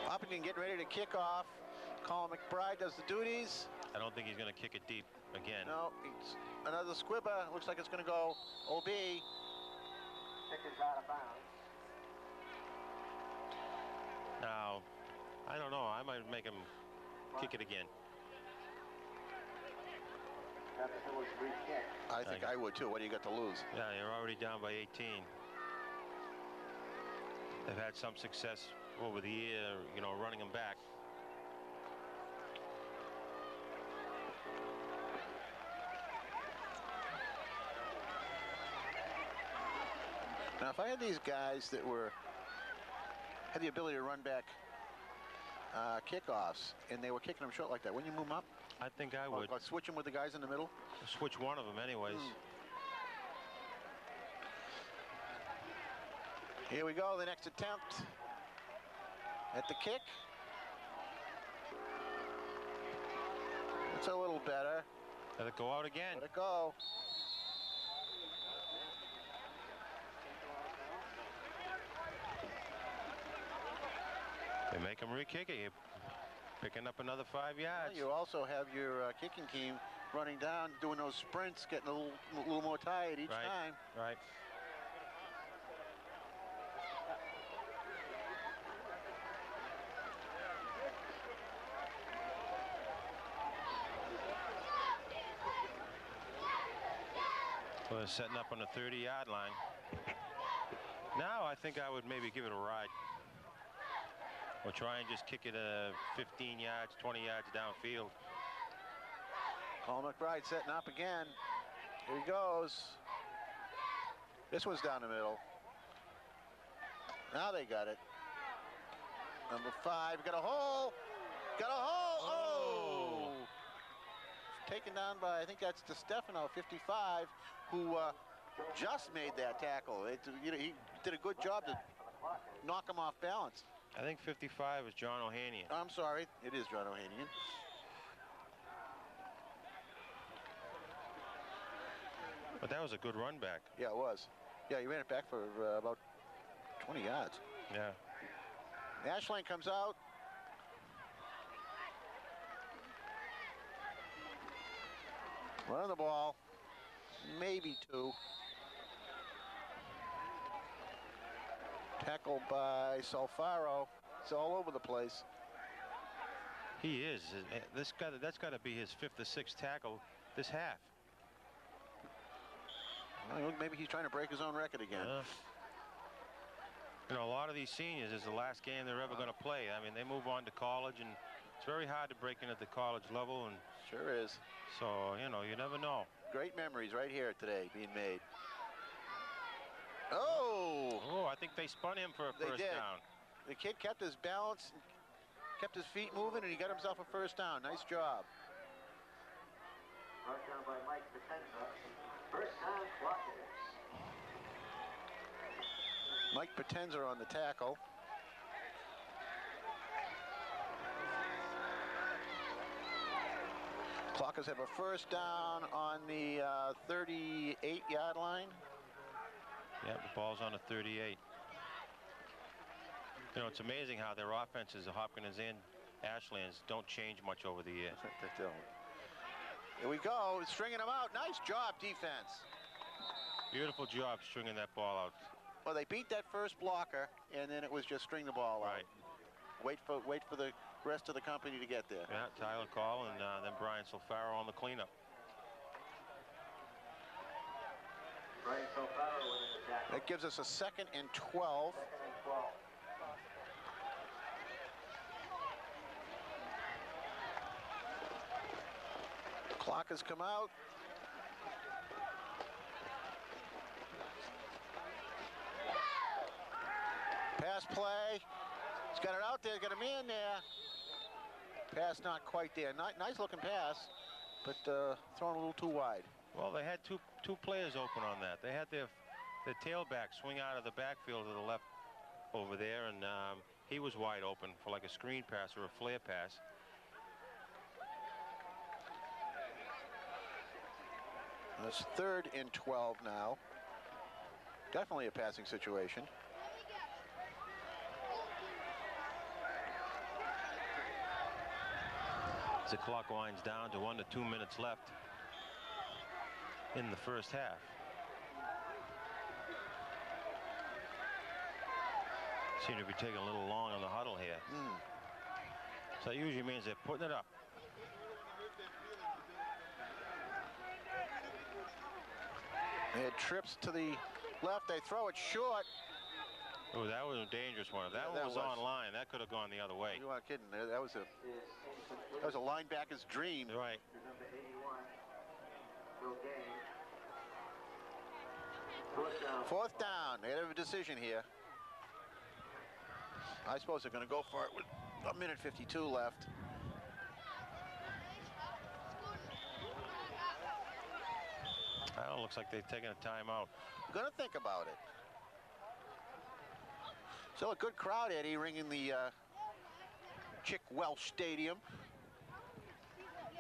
Hopkinton getting ready to kick off. Colin McBride does the duties. I don't think he's going to kick it deep again. No, it's another squibber. Looks like it's going to go OB. Kick is out of bounds. Now, I don't know. I might make him kick it again. I think I would too. What do you got to lose? Yeah, you're already down by 18. They've had some success over the year, you know, running them back. Now, if I had these guys that had the ability to run back kickoffs, and they were kicking them short like that, wouldn't you move them up? I think I would. Or switch them with the guys in the middle? Switch one of them anyways. Here we go, the next attempt at the kick. It's a little better. Let it go out again. Let it go. They make him re-kick it. You're picking up another 5 yards. Well, you also have your kicking team running down, doing those sprints, getting a little more tired each time. Right. Well, they're setting up on the 30-yard line. Now I think I would maybe give it a ride. Or try and just kick it 15 yards, 20 yards downfield. Paul McBride setting up again. Here he goes. This one's down the middle. Now they got it. Number 5, got a hole. Got a hole. Oh! Taken down by, I think that's DeStefano, 55, who just made that tackle. He did a good job to knock him off balance. I think 55 is John Ohanian. I'm sorry, it is John Ohanian. But that was a good run back. Yeah, it was. Yeah, he ran it back for about 20 yards. Yeah. Ashland comes out. Running the ball. Maybe 2. Tackled by Solfaro. It's all over the place. He is. That's got to be his 5th or 6th tackle this half. Well, maybe he's trying to break his own record again. You know, a lot of these seniors is the last game they're ever going to play. I mean, they move on to college, and it's very hard to break in at the college level. And sure is. So, you know, you never know. Great memories right here today being made. Oh! Oh, I think they spun him for a first down. The kid kept his balance, kept his feet moving, and he got himself a first down. Nice job. Brought down by Mike Potenza. First down, Hopkinton. Mike Potenza on the tackle. Clockers have a first down on the 38-yard line. Yeah, the ball's on the 38. You know, it's amazing how their offenses, the Hopkins and Ashlands, don't change much over the year. They don't. Here we go, stringing them out. Nice job, defense. Beautiful job stringing that ball out. Well, they beat that first blocker, and then it was just string the ball out. Right. Wait for the rest of the company to get there. Yeah, Tyler Call and then Brian Solfaro on the cleanup. Brian Solfaro winning the tackle. That gives us a 2nd and 12. 2nd and 12. Clock has come out. Pass play. He's got it out there, got a man there. Pass not quite there. Nice looking pass, but thrown a little too wide. Well, they had two players open on that. They had their tailback swing out of the backfield to the left over there, and he was wide open for like a screen pass or a flare pass. That's 3rd and 12 now. Definitely a passing situation. As the clock winds down to 1 to 2 minutes left in the first half. Seem to be taking a little long on the huddle here. So that usually means they're putting it up. They had trips to the left. They throw it short. Oh, that was a dangerous one. If that one was online, that could have gone the other way. You aren't kidding. That was a linebacker's dream. Right. Number 81, Bill Gaines. 4th down. They have a decision here. I suppose they're going to go for it with 1:52 left. Well, looks like they've taken a timeout. Going to think about it. Still a good crowd, Eddie, ringing the Chick Welsh Stadium.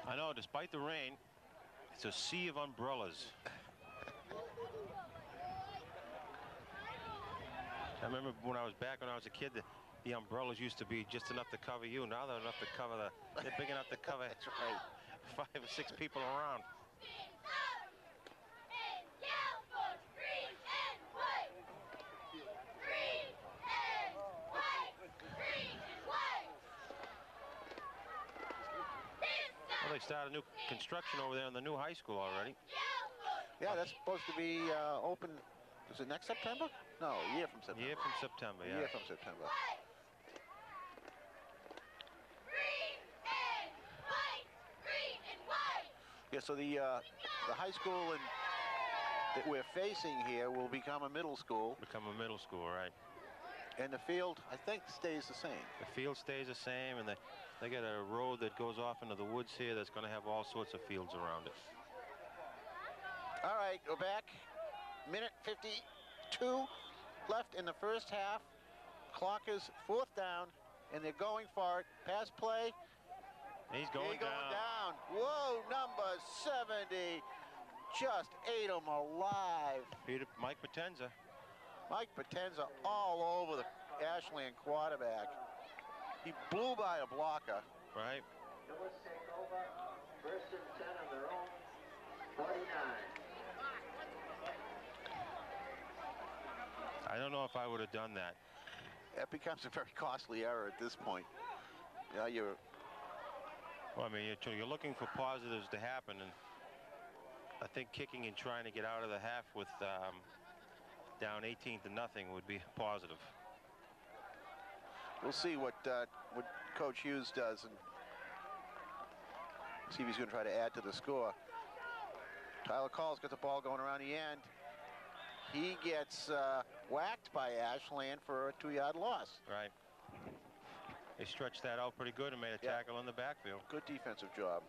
I know, despite the rain, it's a sea of umbrellas. I remember when I was a kid, the umbrellas used to be just enough to cover you. Now they're enough to cover they're big enough to cover That's right. 5 or 6 people around. Well, they started new construction over there in the new high school already. Yeah, that's supposed to be open. Is it next September? No, a year from September. Year from September, yeah. A year from September. Yeah, so the high school that we're facing here will become a middle school. Become a middle school, right. And the field, I think, stays the same. The field stays the same, and they got a road that goes off into the woods here that's going to have all sorts of fields around it. All right, go back. Minute 52 left in the first half. Clock is 4th down, and they're going for it. Pass play. He's going down. Whoa, number 70 just ate him alive. Mike Potenza. Mike Potenza all over the Ashland quarterback. He blew by a blocker. Right. Lewis take over. First and 10 on their own 49. I don't know if I would have done that. That becomes a very costly error at this point. Yeah, Well, I mean, you're looking for positives to happen, and I think kicking and trying to get out of the half with down 18-0 would be positive. We'll see what Coach Hughes does and see if he's going to try to add to the score. Tyler Call's got the ball going around the end. He gets whacked by Ashland for a 2-yard loss. Right. They stretched that out pretty good and made a tackle in the backfield. Good defensive job.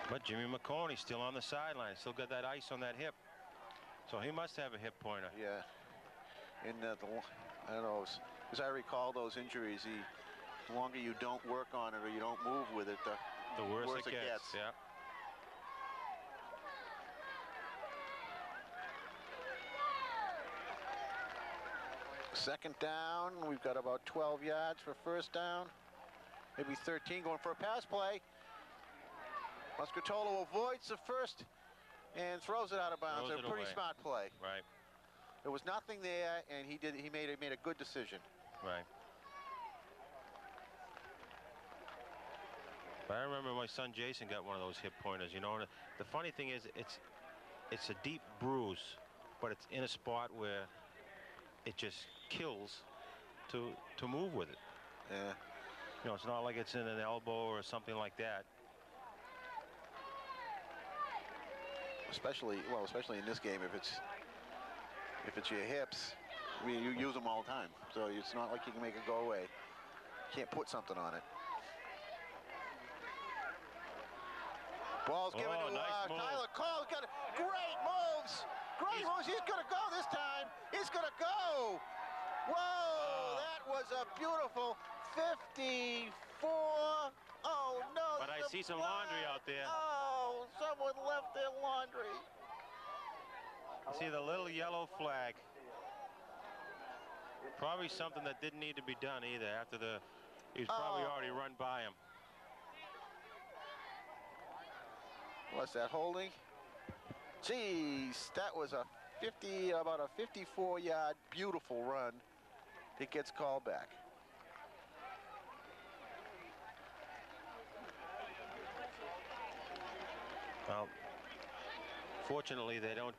But Jimmy McCorney still on the sideline, still got that ice on that hip. So he must have a hip pointer. Yeah. In I don't know, as I recall those injuries, the longer you don't work on it or you don't move with it, the worse it gets. Yeah. Second down, we've got about 12 yards for first down. Maybe 13, going for a pass play. Muscatolo avoids the first and throws it out of bounds. A pretty smart play. Right. There was nothing there, and he made a good decision. Right. But I remember my son Jason got one of those hip pointers, you know. And the funny thing is, it's a deep bruise, but it's in a spot where it just kills to move with it. Yeah. You know, it's not like it's in an elbow or something like that. Especially in this game, if it's your hips, I mean, you use them all the time, so it's not like you can make it go away. You can't put something on it. Ball's given to Tyler Cole. Got great moves. Great moves. He's going to go this time. He's going to go. Whoa, that was a beautiful 54. Oh, no. But I see some laundry out there. Oh, someone left their laundry. I see the little yellow flag. Probably something that didn't need to be done either after he was probably already run by him. What's that, holding? Jeez, that was about a 54-yard beautiful run. It gets called back. Well, fortunately, they don't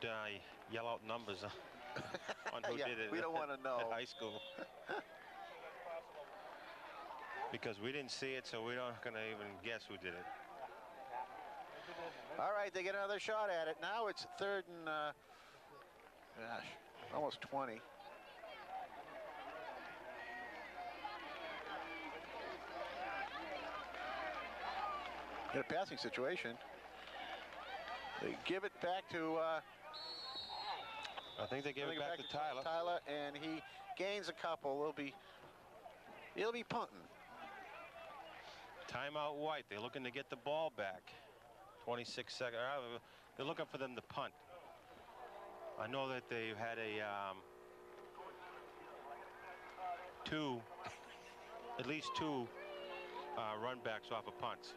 yell out numbers on who did it. We don't want to know. At high school. Because we didn't see it, so we're not going to even guess who did it. All right, they get another shot at it. Now it's 3rd and, almost 20. In a passing situation. They give it back to... I think they give it back to Tyler. Tyler, and he gains a couple. He'll be punting. Timeout White. They're looking to get the ball back. 26 seconds. They're looking for them to punt. I know that they've had at least two run backs off of punts.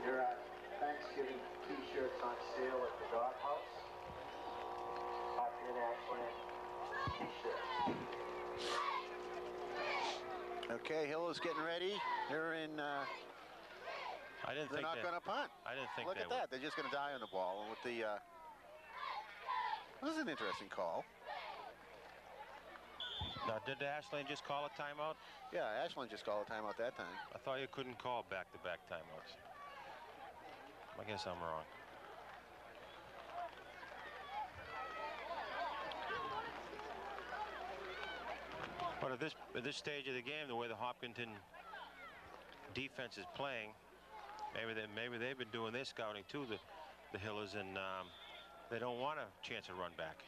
Your Thanksgiving T-shirts on sale at the doghouse. Hopkinton Ashland T-shirts. Okay, Hill is getting ready. They're in. I didn't They're think not going to punt. I didn't think Look they at that. They're just going to die on the ball. And with the. This is an interesting call. Now, did Ashland just call a timeout? Yeah, Ashland just called a timeout that time. I thought you couldn't call back-to-back timeouts. I guess I'm wrong. But at this stage of the game, the way the Hopkinton defense is playing, maybe they've been doing their scouting too, the Hillers, and they don't want a chance to run back.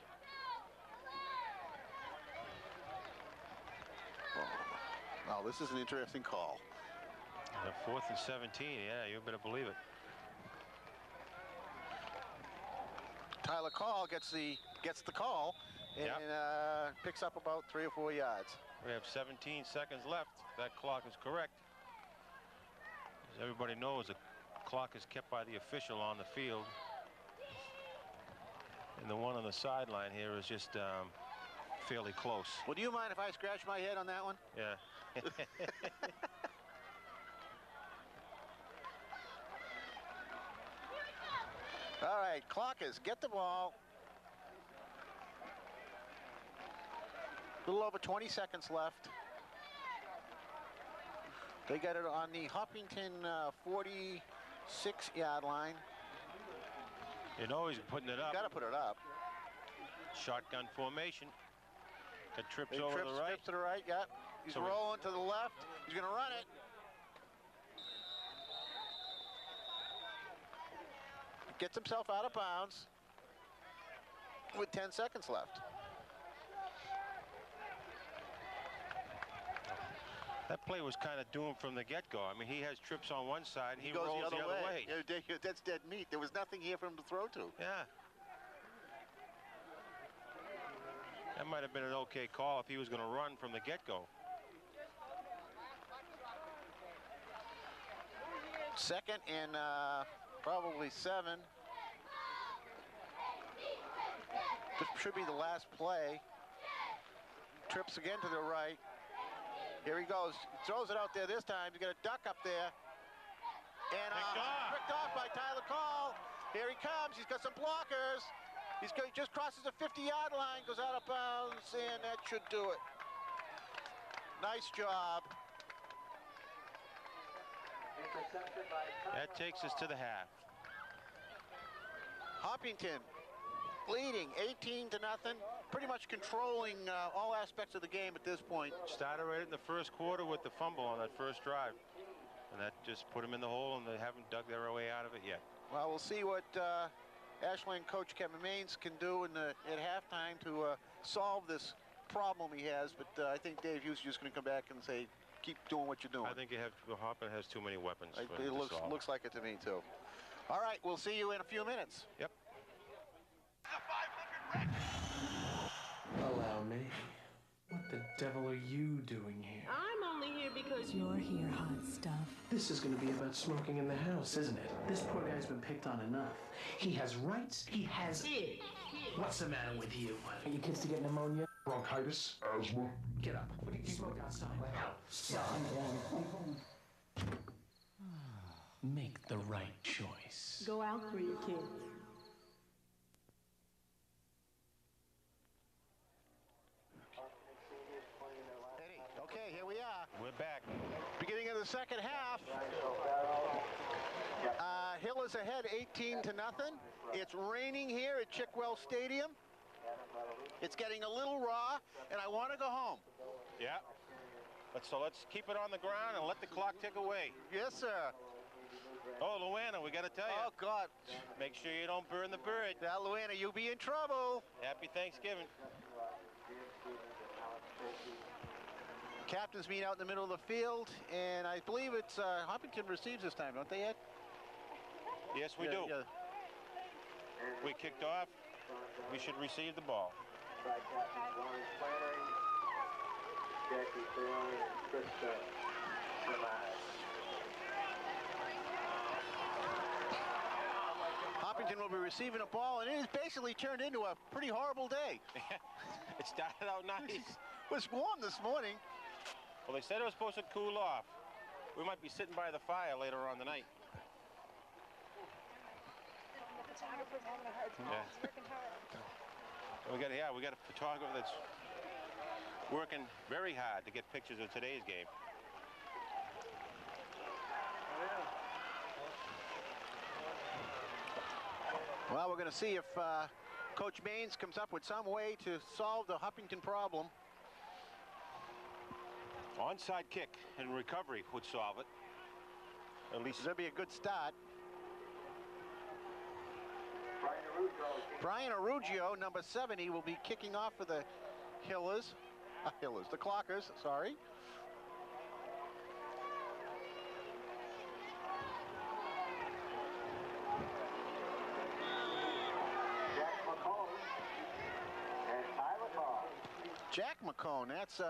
Oh, this is an interesting call. 4th and 17, yeah, you better believe it. Tyler Call gets the call and picks up about 3 or 4 yards. We have 17 seconds left. That clock is correct. As everybody knows, the clock is kept by the official on the field. And the one on the sideline here is just fairly close. Well, do you mind if I scratch my head on that one? Yeah. All right, Clockers, get the ball. A little over 20 seconds left. They got it on the Hopkinton 46-yard line. You know he's putting it up. Got to put it up. Shotgun formation. Got trips over to the right. Trips to the right, yeah. He's rolling to the left. He's going to run it. Gets himself out of bounds with 10 seconds left. That play was kind of doomed from the get-go. I mean, he has trips on one side, he goes rolls the other way. Yeah, that's dead meat. There was nothing here for him to throw to. Yeah. That might have been an okay call if he was going to run from the get-go. Second and probably 7. This should be the last play. Trips again to the right. Here he goes. Throws it out there this time. He's got a duck up there. And picked off by Tyler Call. Here he comes. He's got some blockers. He just crosses the 50-yard line, goes out of bounds, and that should do it. Nice job. That takes us to the half. Hopkinton leading 18-0, pretty much controlling all aspects of the game at this point. Started right in the first quarter with the fumble on that first drive, and that just put them in the hole, and they haven't dug their way out of it yet. Well, we'll see what Ashland coach Kevin Maines can do at halftime to solve this problem he has, but I think Dave Hughes is just going to come back and say, keep doing what you're doing. I think Hopkinton has too many weapons. It looks like it to me too. All right, we'll see you in a few minutes. Yep. Allow me. What the devil are you doing here? I'm only here because You're here, hot stuff. This is going to be about smoking in the house, isn't it? This poor guy's been picked on enough. He has rights. He has... What's the matter with you? Are your kids to get pneumonia? Bronchitis? Asthma? Get up. What do you smoke outside? Make the right choice. go out for your kids. Okay, here we are. We're back. Beginning of the second half. Hill is ahead 18-0. It's raining here at Chickwell Stadium. It's getting a little raw, and I want to go home. Yeah. So let's keep it on the ground and let the clock tick away. Yes, sir. Oh, Luana, we got to tell you. Oh, God. Make sure you don't burn the bird. Now, Luana, you'll be in trouble. Happy Thanksgiving. Captain's meet out in the middle of the field, and I believe it's Hopkinton receives this time, don't they, Ed? Yes, we do. Yeah. We kicked off. We should receive the ball. Hopkinton will be receiving a ball, and it has basically turned into a pretty horrible day. It started out nice. It was warm this morning. Well, they said it was supposed to cool off. We might be sitting by the fire later on tonight. Yeah. We got a photographer that's working very hard to get pictures of today's game. Well, we're going to see if Coach Maines comes up with some way to solve the Hopkinton problem. Onside kick and recovery would solve it. At least that'd be a good start. Brian Arugio, number 70, will be kicking off for the the Clockers, sorry. Jack McCone, that's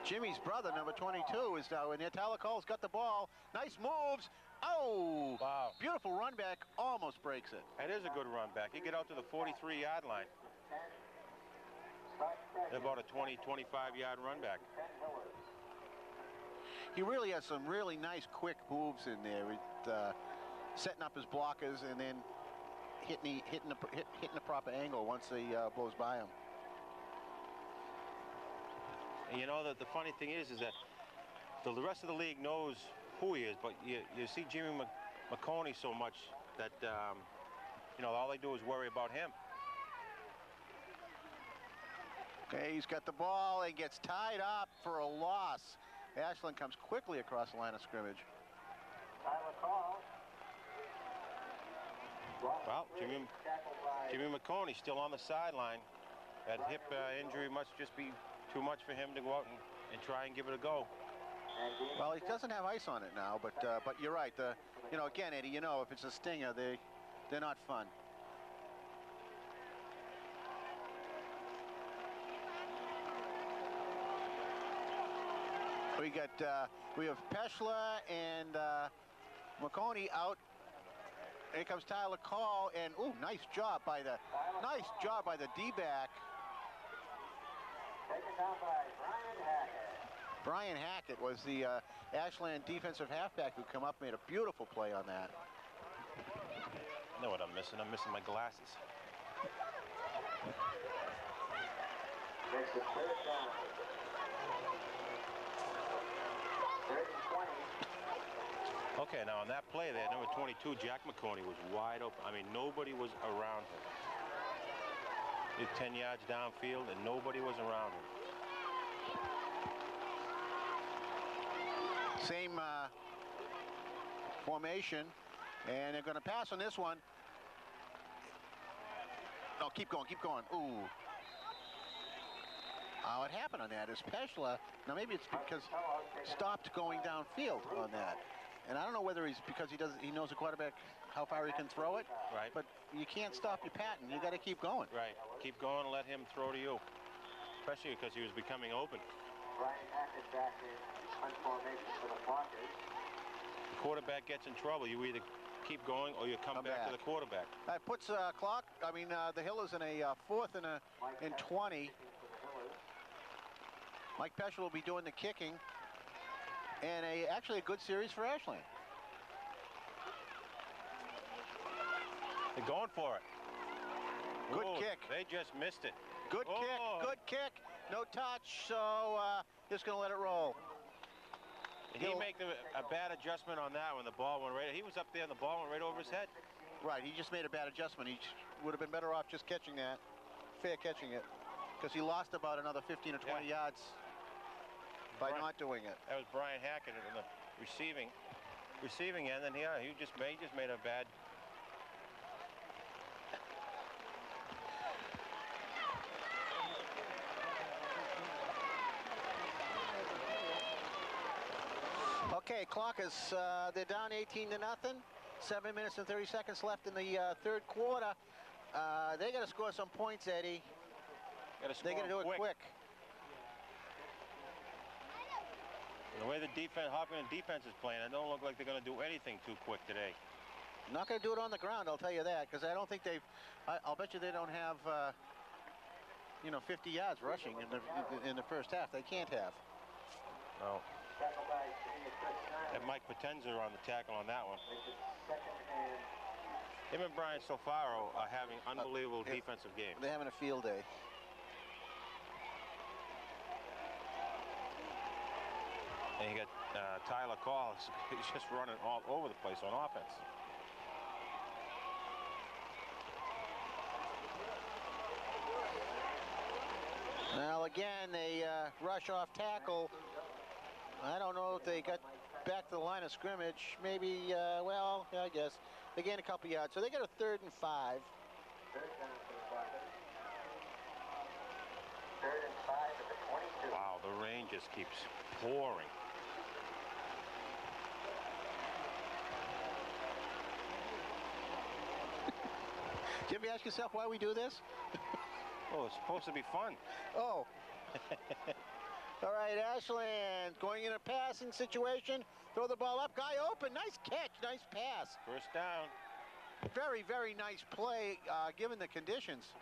Jimmy's brother, number 22, is now in there. Tyler Cole's got the ball. Nice moves. Oh, wow. Beautiful run back. Almost breaks it. That is a good run back. He get out to the 43-yard line. About a 20, 25-yard run back. He really has some really nice, quick moves in there. With, setting up his blockers and then hitting the proper angle once he blows by him. And you know that the funny thing is that the rest of the league knows who he is, but you see Jimmy McConey so much that you know, all they do is worry about him. Okay, he's got the ball and gets tied up for a loss. Ashland comes quickly across the line of scrimmage. Well, Jimmy McConey still on the sideline. That hip injury must just be too much for him to go out and try and give it a go. Well, he doesn't have ice on it now, but you're right. You know, again, Eddie, you know, if it's a stinger, they're not fun. We have Peschler and McConey out. Here comes Tyler Call, and ooh, nice job by the D-back. Taken down by Brian Hackett. Brian Hackett was the Ashland defensive halfback who come up, made a beautiful play on that. I know what I'm missing. I'm missing my glasses. Makes it third down. Third and 20. Okay, now on that play there, number 22, Jack McConey was wide open. I mean, nobody was around him. He's 10 yards downfield, and nobody was around him. Same formation, and they're going to pass on this one. No, keep going, keep going. Ooh. What happened on that is Peschler, now maybe it's because stopped going downfield on that. And I don't know whether he's because he knows the quarterback how far he can throw it. Right. But you can't stop your pattern. You got to keep going. Right. Keep going and let him throw to you. Especially because he was becoming open. Brian Hackett back in formation for the Clockers. The quarterback gets in trouble. You either keep going or you come back to the quarterback. That puts the Hillers in a 4th and 20. Mike Peschler will be doing the kicking. And actually a good series for Ashland. They're going for it. Good kick. They just missed it. Good kick. No touch, so just going to let it roll. Did he make a bad adjustment on that when the ball went right? He was up there and the ball went right over his head. Right, he just made a bad adjustment. He would have been better off just catching that, fair catching it, because he lost about another 15 or 20 yards by not doing it. That was Brian Hackett in the receiving end, and yeah, he just made a bad. clock is, they're down 18 to nothing. 7 minutes and 30 seconds left in the third quarter. They got to score some points, Eddie. They got to do it quick. The way the Hopkinton defense is playing, it don't look like they're going to do anything too quick today. Not going to do it on the ground, I'll tell you that, because I don't think they've. I'll bet you they don't have, 50 yards rushing in the first half. They can't have. No. And Mike Potenza on the tackle on that one. Him and Brian Sofaro are having unbelievable defensive games. They're having a field day. And you got Tyler Call. He's just running all over the place on offense. Now again, they rush off tackle. I don't know if they got back to the line of scrimmage. Maybe, well, yeah, I guess. They gained a couple yards. So they got a 3rd and 5. 3rd and 5 at the 22. Wow, the rain just keeps pouring. Did you ever ask yourself why we do this? Oh, it's supposed to be fun. Oh. All right, Ashland going in a passing situation. Throw the ball up. Guy open. Nice catch. Nice pass. First down. Very, very nice play given the conditions.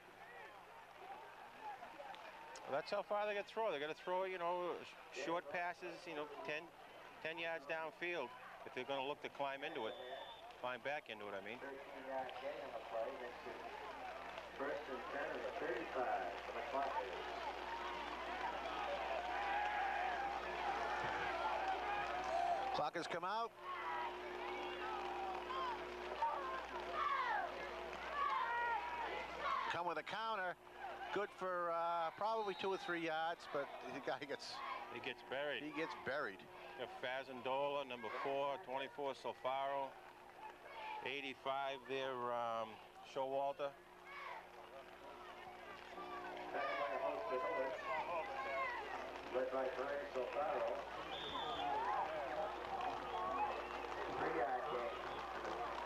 Well, that's how far they got to throw. They got to throw, short passes, 10 yards downfield if they're going to look to climb into it. Climb back into it, I mean. 13-yard gain on the play. Makes it 1st and 10 of the 35 for the Clockers. Clock has come out. Come with a counter. Good for probably 2 or 3 yards, but the guy gets... He gets buried. He gets buried. You have Fazendola, number 4, 24, Sofaro, 85 there, Showalter. Led by Brian Sofaro. 3-yard gain.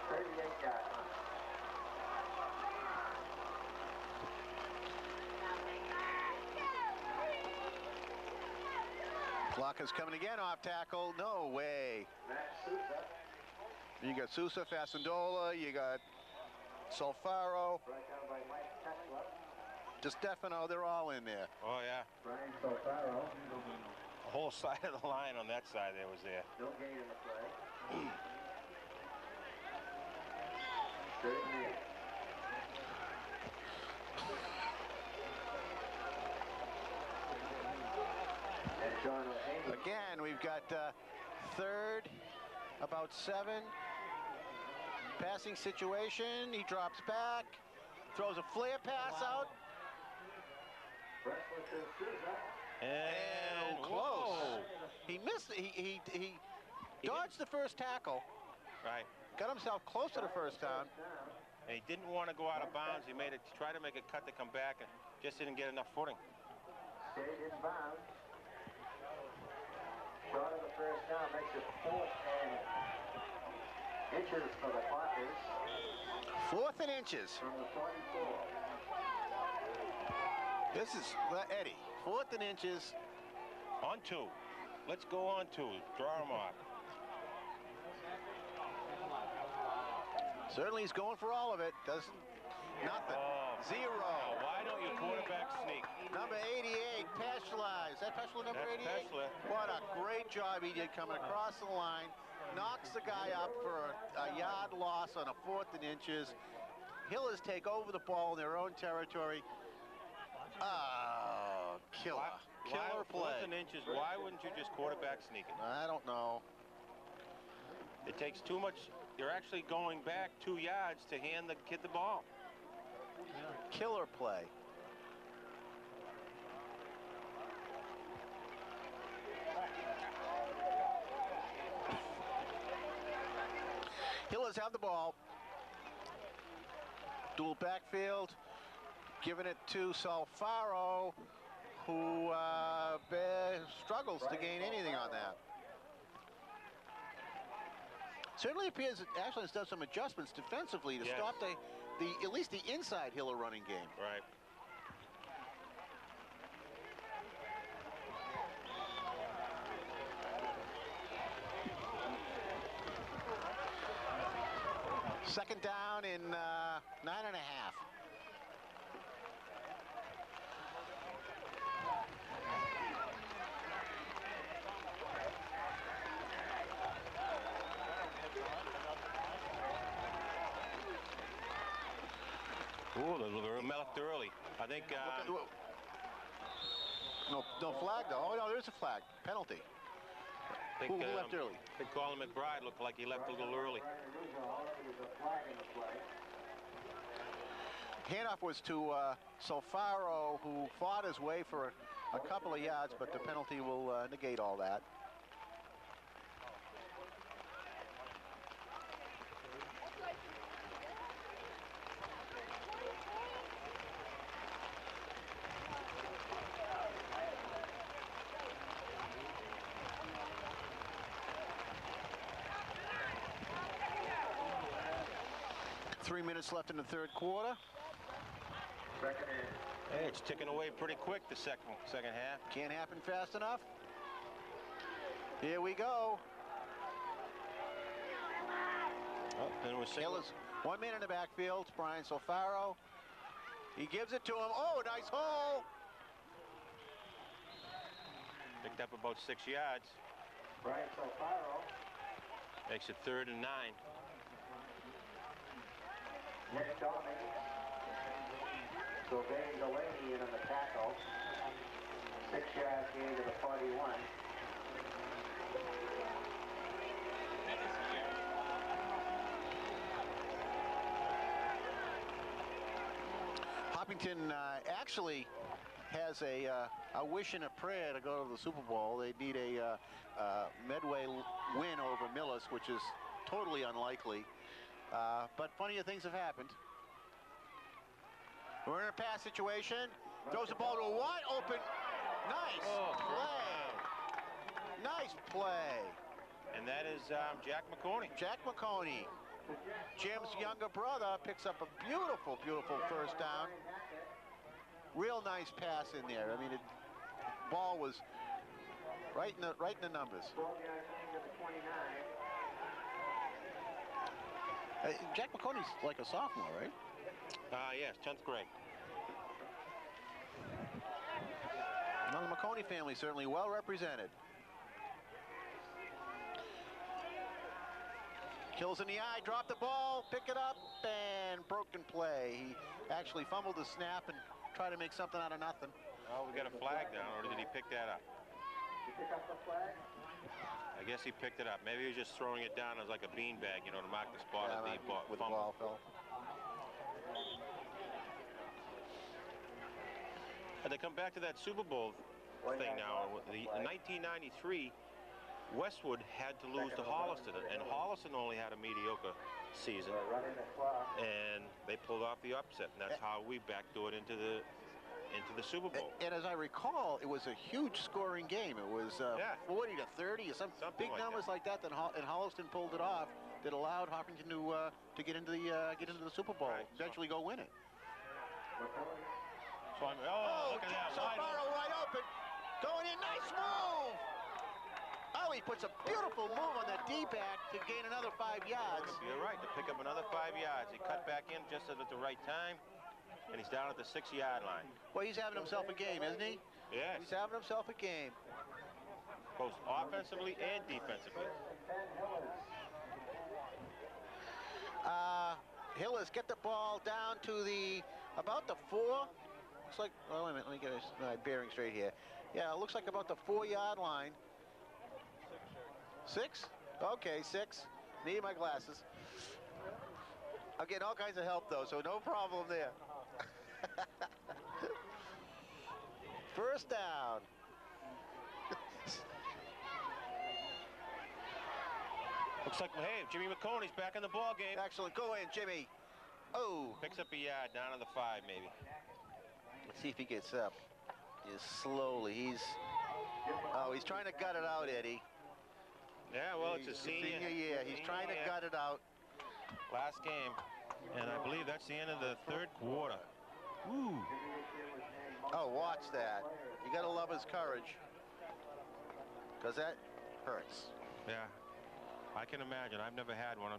38 yards. Clock is coming again off tackle. No way. Matt Sousa. You got Sousa, Fazendola, you got Solfaro, Brought down by Mike Tesla. DeStefano, they're all in there. Oh, yeah. Brian Sofaro. The whole side of the line on that side there was there. No gain in the play. 3rd and 8. And John O'Haney. Again, we've got 3rd, about 7. Passing situation, he drops back, throws a flare pass out. Wrestler to Sousa. And close. whoa. He missed, he dodged the first tackle, Right. got himself close to the first down. And he didn't want to go out of bounds. He tried to make a cut to come back and just didn't get enough footing. Stayed in bounds. Short of the first down makes it 4th and inches for the Clockers 4th and inches. from the 44. This is Eddie. 4th and inches. On 2. Let's go on 2. Draw him off. Certainly he's going for all of it. Doesn't, nothing. Oh, 0. Now, why don't your quarterback sneak? Number 88, Peschler. Is that Peschler number That's 88? Peschler. What a great job he did coming across the line. Knocks the guy up for a yard loss on a 4th and inches. Hillers take over the ball in their own territory. Oh, killer. Killer play. 4th and inches. Why wouldn't you just quarterback sneak it? I don't know. It takes too much. You're actually going back 2 yards to hand the kid the ball. Killer play. Hillers have the ball. Dual backfield. Giving it to Solfaro, who struggles to gain anything on that. certainly appears that Ashland's done some adjustments defensively to stop at least the inside Hiller running game. Right. Second down in 9.5. Ooh, they left early. I think. No flag though. Oh no, there's a flag. Penalty. Who left early? I think Colin McBride looked like he left a little early. Handoff was to Solfaro, who fought his way for a couple of yards, but the penalty will negate all that. Three minutes left in the third quarter. Hey, it's ticking away pretty quick, the second half. Can't happen fast enough. Here we go. Oh, then we're Hiller's 1 man in the backfield. It's Brian Solfaro. He gives it to him. Oh, nice hole. Picked up about 6 yards. Brian Solfaro. Makes it 3rd and 9. Nick Dominic. Sylvain Delaney in on the tackle. 6 yards gain to the 41. Hopkinton actually has a wish and a prayer to go to the Super Bowl. They need a Medway win over Millis, which is totally unlikely. But funnier things have happened. We're in a pass situation. Throws the ball to a wide open. Nice play. Nice play. And that is Jack McConey. Jack McConey, Jim's younger brother, picks up a beautiful, beautiful first down. Real nice pass in there. I mean, the ball was right in the numbers. Jack McConey's like a sophomore, right? Yes, 10th grade. Well, the McConey family certainly well represented. Kills in the eye, dropped the ball, pick it up, and broken play. He actually fumbled the snap and tried to make something out of nothing. Oh, we got a flag down, or did he pick that up? Did you pick up the flag? I guess he picked it up. Maybe he was just throwing it down as like a beanbag, you know, to mark the spot at the with the ball fell. And to come back to that Super Bowl thing now, in 1993, Westwood had to lose to Holliston, and Holliston only had a mediocre season, and they pulled off the upset, and that's how we backdoored into the Super Bowl. And as I recall, it was a huge scoring game. It was 40 to 30, or some big numbers like that. And Holliston pulled it off. That allowed Hopkinton to get into the Super Bowl, eventually go win it. So look at that! Solfaro wide open, going in, nice move. Oh, he puts a beautiful move on that D-back to gain another 5 yards. You're right, to pick up another 5 yards. He cut back in just at the right time, and he's down at the 6-yard line. Well, he's having himself a game, isn't he? Yes. He's having himself a game. Both offensively and defensively. Hillis get the ball down to about the 4. Looks like, well, wait a minute, let me get my bearing straight here. Yeah, it looks like about the 4-yard line. 6? Okay, 6. Need my glasses. I'm getting all kinds of help though, so no problem there. First down. Looks like, hey, Jimmy McConey's back in the ball game. Excellent, go in, Jimmy. Oh. Picks up a yard down to the 5, maybe. Let's see if he gets up. Just slowly, he's trying to gut it out, Eddie. Yeah, well, it's a senior year. He's trying to gut it out. Last game, and I believe that's the end of the third quarter. Ooh. Oh, watch that. You got to love his courage, because that hurts. Yeah, I can imagine. I've never had one.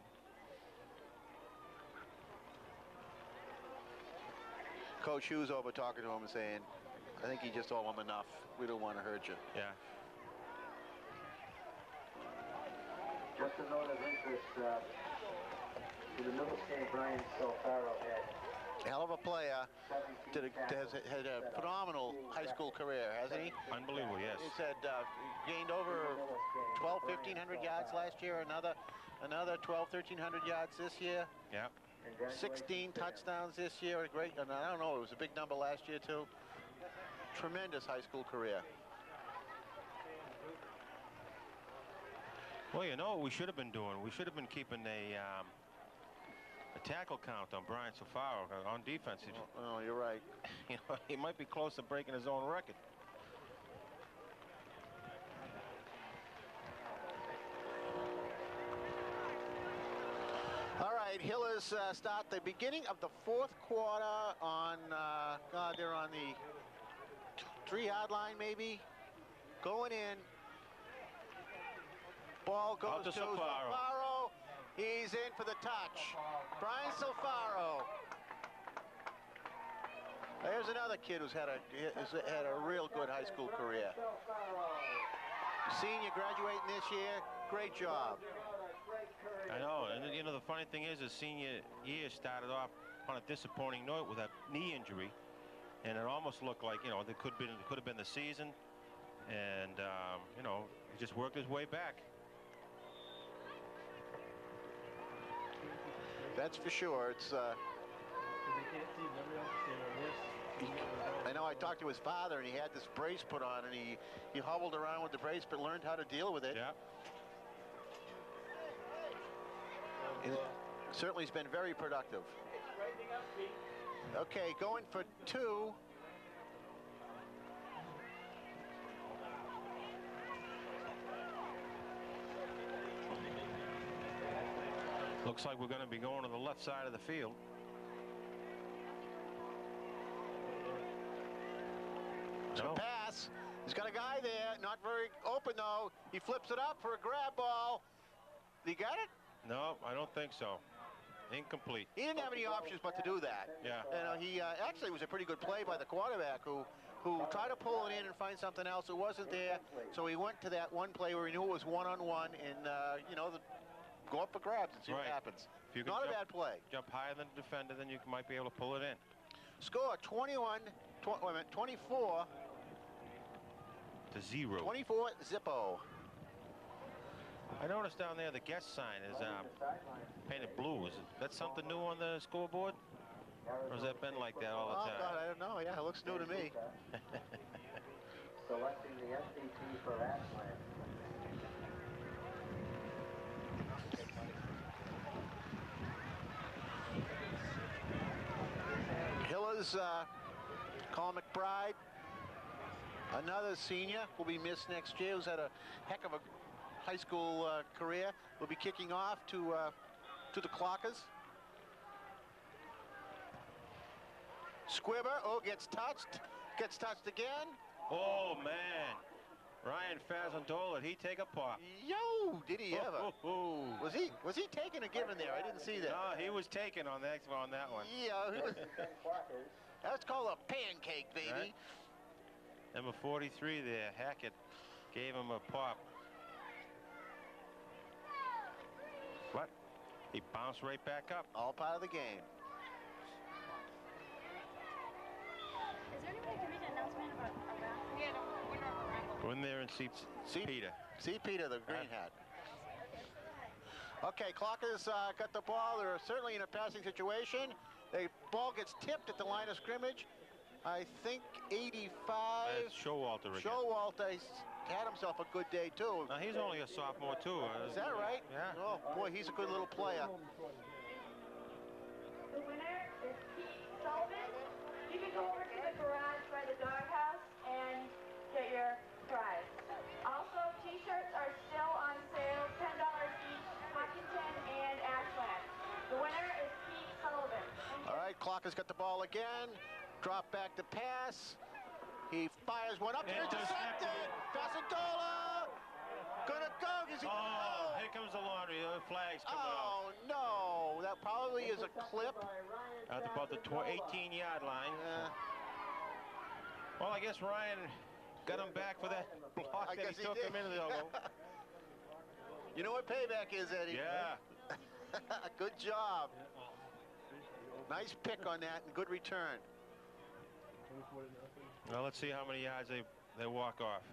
Coach Hughes over talking to him and saying, I think he just told him enough. We don't want to hurt you. Yeah. Just a note of interest, in the middle game, Brian Solfaro had Hell of a player. Had a phenomenal high school career, hasn't he? Unbelievable, yes. He's had gained over 1,500 yards last year. Another 1,300 yards this year. Yeah. 16 touchdowns this year. Great. And I don't know. It was a big number last year too. Tremendous high school career. Well, you know what we should have been doing? We should have been keeping a tackle count on Brian Solfaro on defense. Oh, you're right. You know, he might be close to breaking his own record. All right, Hillers start the beginning of the fourth quarter on, God, they're on the 3-yard line maybe. Going in. Ball goes to Solfaro. He's in for the touch. Brian Solfaro. There's another kid who's had a real good high school career. Senior graduating this year. Great job. I know, and you know the funny thing is, his senior year started off on a disappointing note with a knee injury, and it almost looked like, you know, it could have been the season, and you know, he just worked his way back. That's for sure. It's. I know. I talked to his father, and he had this brace put on, and he hobbled around with the brace, but learned how to deal with it. Yeah. It certainly has been very productive. Okay, going for 2. Looks like we're going to be going to the left side of the field. No pass. He's got a guy there, not very open though. He flips it up for a grab ball. He got it? No, I don't think so. Incomplete. He didn't have any options but to do that. Yeah. And he actually was a pretty good play by the quarterback who tried to pull it in and find something else. It wasn't there. So he went to that one play where he knew it was one-on-one and, you know, go up for grabs and see what happens. If you can Not a bad play. Jump higher than the defender, then you might be able to pull it in. Score 24 to 0. 24 Zippo. I noticed down there the guest sign is painted blue. Is that something new on the scoreboard? Or has that been like that all the time? Oh, God, I don't know. Yeah, it looks new to me. selecting the SDT for Ashland. Hillers, Colin McBride, another senior, will be missed next year, who's had a heck of a high school career, will be kicking off to the Clockers. Squibber, gets touched again. Oh, man. Ryan Fazendola, he take a pop. Yo, did he ever? Was he taking or giving there? I didn't see that. No, he was taken on that one. Yeah, that's called a pancake, baby. Right. Number 43 there, Hackett, gave him a pop. What? He bounced right back up. All part of the game. Is there any way to make an announcement about a raffle? Yeah, no, we're not a raffle. Go in there and see Peter. See Peter, the green hat. Okay, Clockers got the ball. They're certainly in a passing situation. The ball gets tipped at the line of scrimmage. I think 85. That's Showalter again. Showalter had himself a good day, too. Now, he's only a sophomore, too. Is that right? Yeah. Oh, boy, he's a good little player. The winner is Pete Sullivan. You can go over to the garage by the doghouse and get your prize. Also, t-shirts are still on sale Clock has got the ball again. Drop back to pass. He fires one up. Intercepted. Fasandola. Gonna go. Oh, here comes the laundry. The flag's coming out. Oh, no. That probably is a clip. At about the 18-yard line. Well, I guess Ryan got him back for that block that he took a minute ago. You know what payback is, Eddie? Yeah. Good job. Nice pick on that and good return. Well, let's see how many yards they walk off.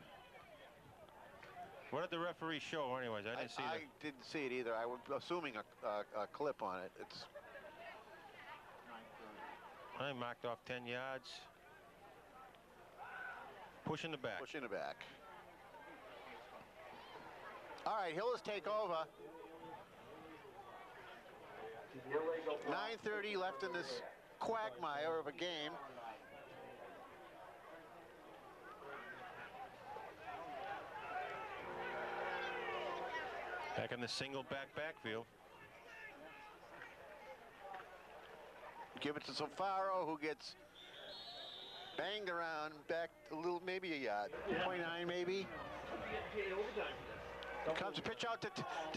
What did the referee show anyways? I didn't see that. I didn't see it either. I was assuming a clip on it. It's I marked off 10 yards. Pushing the back. Pushing the back. All right, Hillis take over. 9:30 left in this quagmire of a game. Back in the single backfield. Give it to Zafaro, who gets banged around back a little, maybe a yard. 0.9 maybe. Comes a pitch out to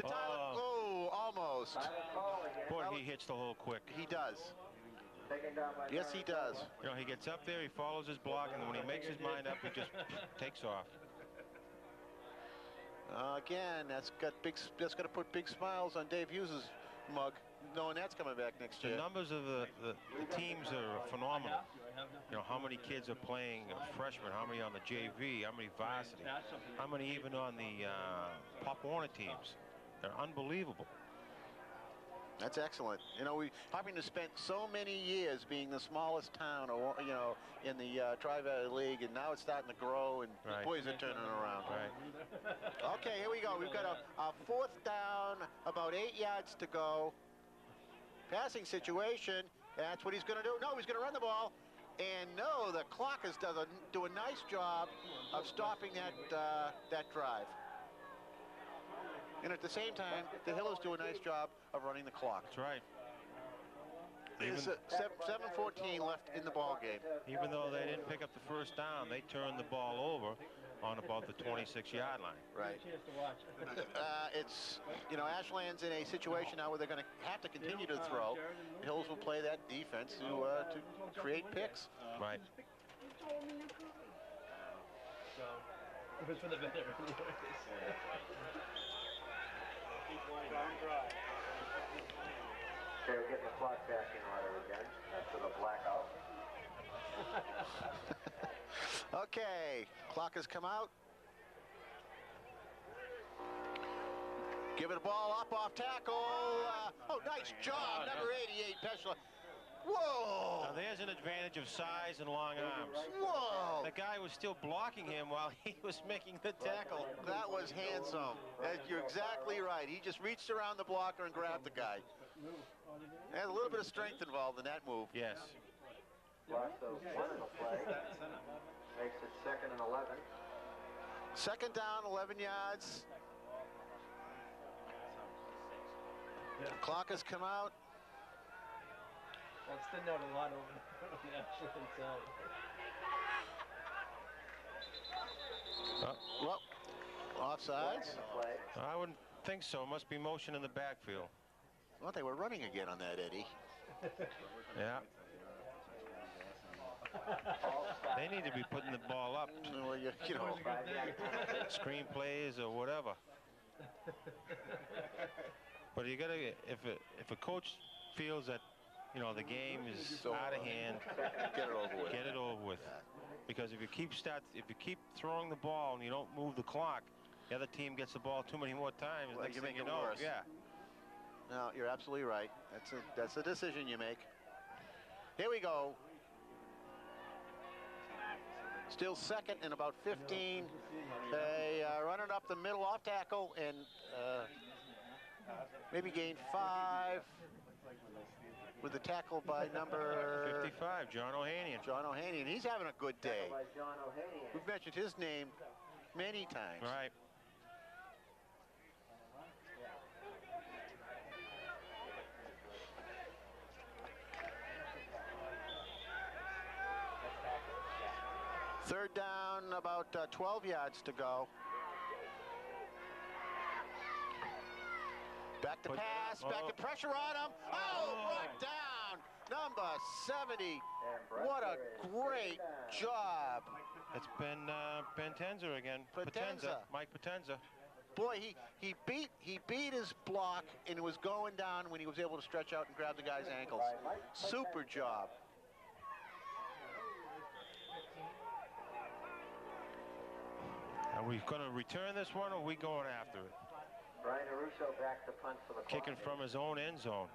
Tyler. Oh, almost. Boy, he hits the hole quick. He does. Yes, he does. You know, he gets up there, he follows his block, and when he makes his mind up, he just takes off. Again, that's got to put big smiles on Dave Hughes's mug, knowing that's coming back next year. The numbers of the teams are phenomenal. You know, how many kids are playing freshmen, how many on the JV, how many varsity, how many even on the Pop Warner teams. They're unbelievable. That's excellent. You know, Hopkinton spent so many years being the smallest town, or you know, in the Tri-Valley League, and now it's starting to grow, and the boys are turning around. Right. Okay, here we go. We've got a fourth down, about 8 yards to go. Passing situation. That's what he's going to do. No, he's going to run the ball. And no, the clock does do a nice job of stopping that drive. And at the same time, the Hillers do a nice job of running the clock. That's right. There's 7:14 left in the ball game. Even though they didn't pick up the first down, they turned the ball over on about the 26-yard line. Right. It's, you know, Ashland's in a situation now where they're going to have to continue to throw. The Hills will play that defense to create picks. Right. It was for the veteran. Okay, we're getting the clock back in order again after the blackout. Okay, clock has come out. Give it a ball up off tackle. Oh, nice job, number 88, Peschler. Whoa! Now there's an advantage of size and long arms. Whoa! The guy was still blocking him while he was making the tackle. That was handsome. You're exactly right. He just reached around the blocker and grabbed the guy. There's a little bit of strength involved in that move. Yes. Loss of one in the play. Makes it 2nd and 11. Second down, 11 yards. Clock has come out. Well, it's thinned out a lot over on the Ashland side. Well, offsides. I wouldn't think so. Must be motion in the backfield. Well, they were running again on that, Eddie. Yeah. They need to be putting the ball up. Well, you know, Screen plays or whatever. But you gotta, if a coach feels that, you know, the game is out of hand, get it over with. get it over with. Because if you keep throwing the ball and you don't move the clock, the other team gets the ball too many more times. Well, Next you thing make you it know, worse. yeah. No, you're absolutely right. That's a decision you make. Here we go. Still second and about 15. They run it up the middle off tackle and maybe gain 5 with the tackle by number 55, John O'Hanian. John O'Hanian. He's having a good day. By John O'Hanian. We've mentioned his name many times. Right. Third down, about 12 yards to go. Back to pass, back to pressure on him. Oh, brought down. Number 70. What a great job. It's been Potenza again. Potenza. Mike Potenza. Boy, he beat his block and it was going down when he was able to stretch out and grab the guy's ankles. Super job. Are we going to return this one, or are we going after it? Brian Arusso back to punt for the Kicking from his own end zone.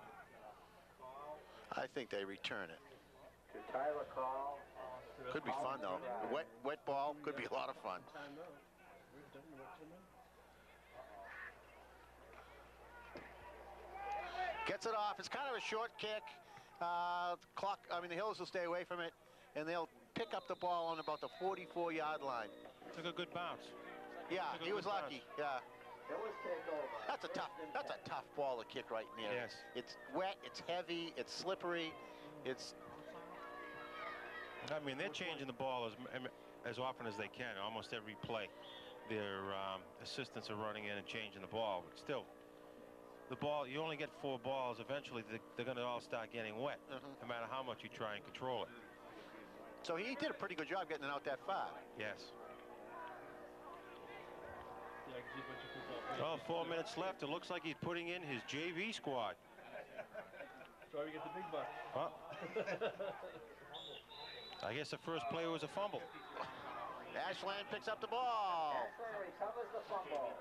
I think they return it. To Tyler Call. Could be fun though. Wet ball could be a lot of fun. Gets it off. It's kind of a short kick. The Hills will stay away from it, and they'll pick up the ball on about the 44-yard line. Took a good bounce. Yeah, he was lucky. Yeah. Hills take over. That's a tough ball to kick right in there. Yes. It's wet, it's heavy, it's slippery, it's... I mean, they're changing the ball as often as they can. Almost every play, their assistants are running in and changing the ball. But still, the ball, you only get 4 balls. Eventually, they're going to all start getting wet, no matter how much you try and control it. So he did a pretty good job getting it out that far. Yes. Oh, 4 minutes left. It looks like he's putting in his JV squad. So we get the big bucks. Huh? I guess the first play was a fumble. Ashland picks up the ball. Ashland recovers the fumble.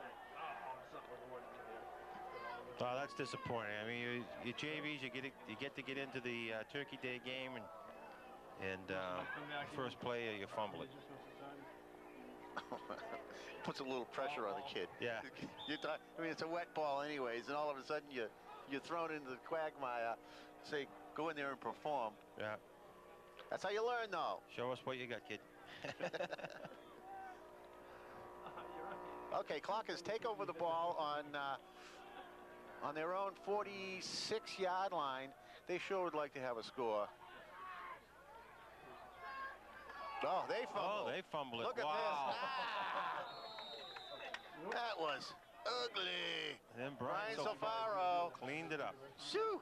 Oh, that's disappointing. I mean, your JVs, you get to get into the Turkey Day game, and first play you fumble it. Puts a little pressure on the kid. Yeah. I mean, it's a wet ball anyways, and all of a sudden you're thrown into the quagmire. Say, go in there and perform. Yeah. That's how you learn, though. Show us what you got, kid. Okay, Clockers take over the ball on their own 46-yard line. They sure would like to have a score. Oh, they fumble. Oh, they fumble it. Look at wow. this. That was ugly. And then Brian Sofaro cleaned it up. Shoo.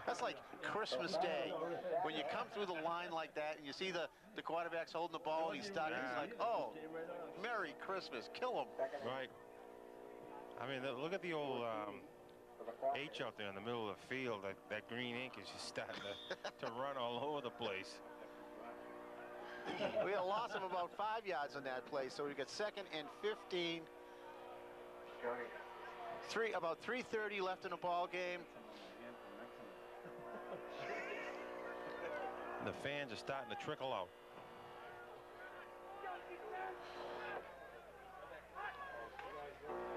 That's like Christmas Day when you come through the line like that and you see the quarterback's holding the ball and he's stuck. He's like, oh, Merry Christmas, kill him. Right. I mean, look at the old H out there in the middle of the field. That green ink is just starting to run all over the place. We had a loss of about 5 yards on that play, so we got 2nd and 15. About 3:30 left in the ball game. The fans are starting to trickle out.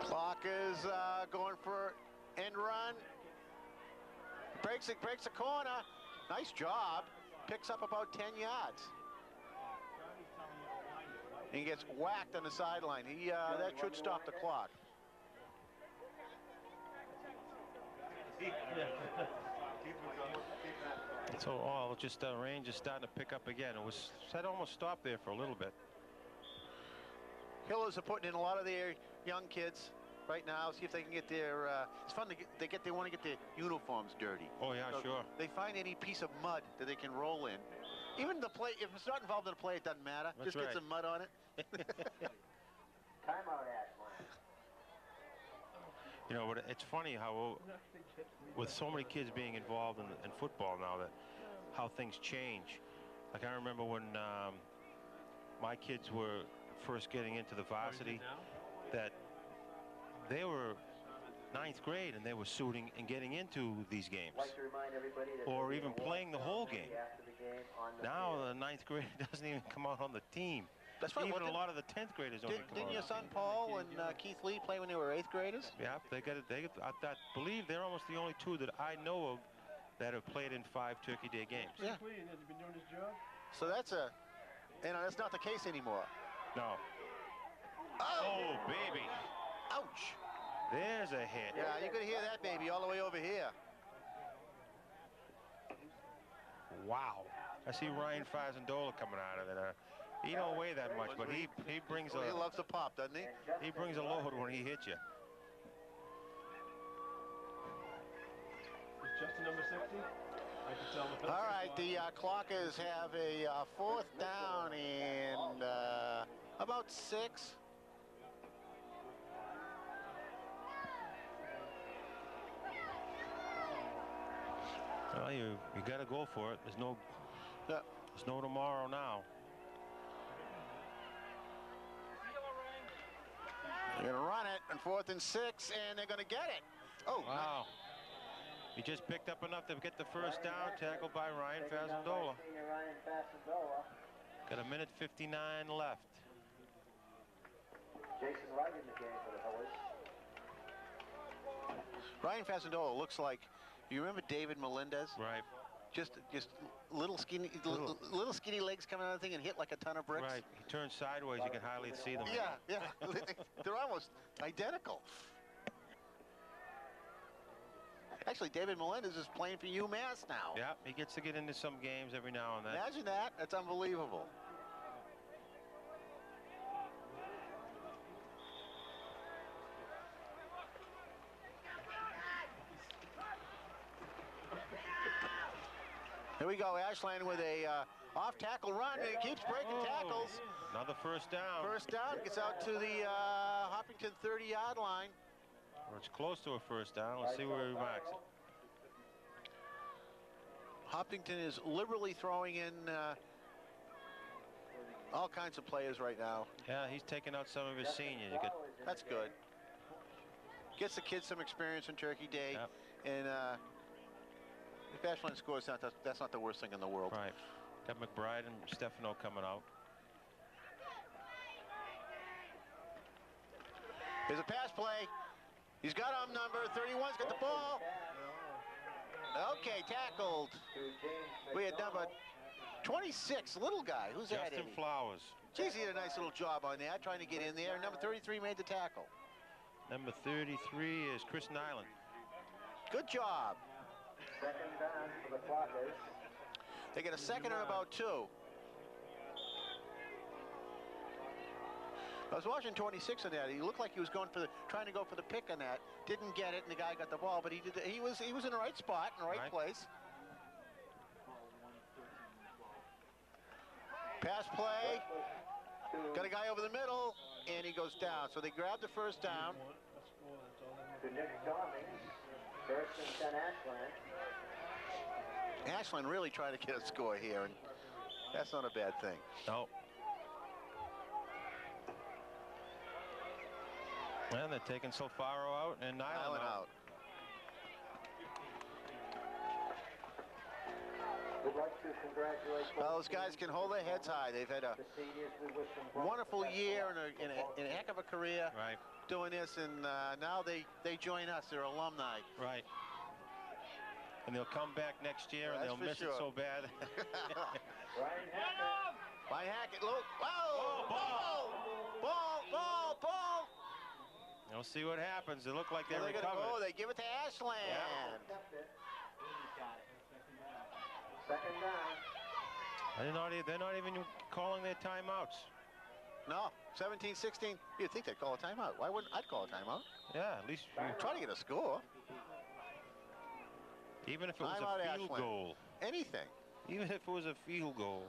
Clock is going for end run. Breaks the corner. Nice job. Picks up about 10 yards. And he gets whacked on the sideline. That should stop the clock. So, just range is starting to pick up again. It almost stopped there for a little bit. Hillers are putting in a lot of their young kids right now. See if they can get their. It's fun to they want to get their uniforms dirty. Oh yeah, so sure. They find any piece of mud that they can roll in. Even the play, if it's not involved in the play, it doesn't matter. That's Just get some mud on it. Timeout, Ashland. You know, but it's funny how, with so many kids being involved in football now, how things change. Like I remember when my kids were first getting into the varsity, that they were 9th grade and they were suiting and getting into these games, or even playing the whole game. Now the 9th grade doesn't even come out on the team. That's right. Even a lot of the 10th graders don't even come Didn't out. your son Paul and Keith Lee play when they were 8th graders? Yeah, I believe they're almost the only 2 that I know of that have played in 5 Turkey Day games. Yeah. Has he been doing his job? So that's not the case anymore. No. Oh, baby. Ouch. There's a hit. Yeah, you could hear that baby all the way over here. Wow. I see Ryan Fazendola coming out of it. He don't weigh that much, but he brings He a loves to pop, doesn't he? he brings a load when he hits you. Is Justin number 60? I can tell the All right, the Clockers have a 4th down and about 6. Well, you got to go for it. There's no tomorrow now. They're going to run it on 4th and 6, and they're going to get it. Oh, wow. He just picked up enough to get the first down, tackled by Ryan Fazendola. Got a minute 59 left. Jason Wright in the game for the Hillers. Ryan Fazendola looks like, you remember David Melendez? Right. Just little skinny legs coming out of the thing and hit like a ton of bricks. Right. He turns sideways. You can hardly see them. Yeah. They're almost identical. Actually, David Melendez is playing for UMass now. Yeah, he gets to get into some games every now and then. Imagine that. That's unbelievable. Here we go, Ashland with a off-tackle run. It keeps breaking tackles. Another first down. First down, gets out to the Hopkinton 30-yard line. Or it's close to a first down. Let's see where he marks it. Hopkinton is liberally throwing in all kinds of players right now. Yeah, he's taking out some of his seniors. That's good. Gets the kids some experience on Turkey Day. Yep. And if Ashland scores, that's not the worst thing in the world. Right. Got McBride and Stefano coming out. Here's a pass play. He's got him number 31's got the ball. Okay, tackled. We had number 26, little guy. Who's that? Justin Flowers. Geez, he did a nice little job on that, trying to get in there. Number 33 made the tackle. Number 33 is Chris Nyland. Good job. Second down for the Clockers. They get a second and about 2. I was watching 26 on that. He looked like he was trying to go for the pick on that. Didn't get it, and the guy got the ball. But he was in the right spot, in the right place. Pass play. Got a guy over the middle, and he goes down. So they grab the first down. To Nick Cummings. First and 10 Ashland. Ashland really trying to get a score here, and that's not a bad thing. No. And they're taking Solfaro out and Nyland out. We'd like to congratulate Well, those guys can hold their heads high. They've had a the seniors. We wish them wonderful year and a heck of a career Right. doing this, and now they join us. They're alumni. Right. And they'll come back next year, and That's they'll for miss sure. it so bad. Ryan Hackett. By Hackett, look. Whoa! Ball! We'll see what happens. They look like they Well, they're recovered. gonna go. They give it to Ashland. Second down. They're not even calling their timeouts. No, 17-16. You'd think they'd call a timeout. Why wouldn't I'd call a timeout? Yeah, at least Try to get a score. even if it was Timeout, a field Ashland. goal. Anything. Even if it was a field goal.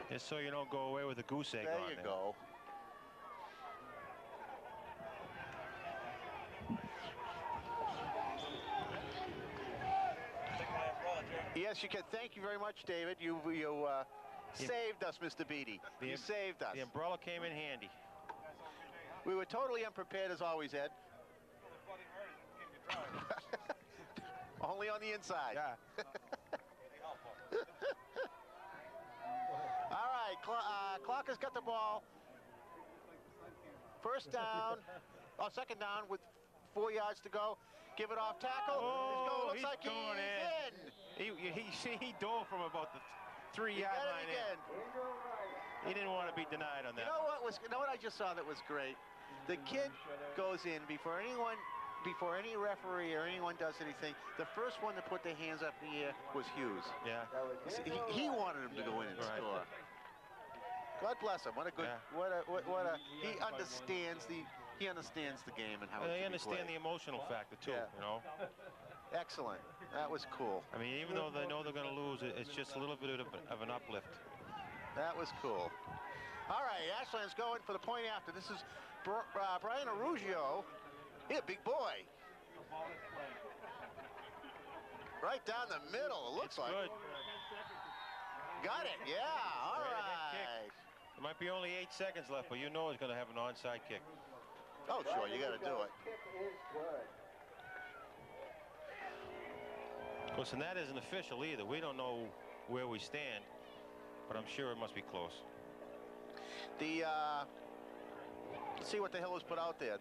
Just so you don't go away with a goose egg There on you there. go. Yes, you can. Thank you very much, David. You saved us, Mr. Beatty. You saved us. The umbrella came in handy. We were totally unprepared as always, Ed. Only on the inside. Yeah. All right, Clocker's got the ball. First down. Second down with 4 yards to go. Give it off tackle. Oh, Looks like he's going in. He dove from about the 3-yard Got line it again. in. He didn't want to be denied on that. You know what I just saw that was great? The kid goes in before anyone before any referee or anyone does anything, the first one to put their hands up in the air was Hughes. Yeah. He wanted him to go in and score. God bless him. What a good, he understands the game and how it should be They understand played. the emotional factor too, you know. Excellent. That was cool. I mean, even though they know they're going to lose, it's just a little bit of an uplift. That was cool. All right, Ashland's going for the point after. This is Brian Arugio. He's a big boy. Right down the middle, it looks like. Good. Got it, yeah, all right. There might be only 8 seconds left, but you know he's going to have an onside kick. Oh, sure, you got to do it. Listen, that isn't official either. We don't know where we stand, but I'm sure it must be close. Let's see what the Hillers put out there.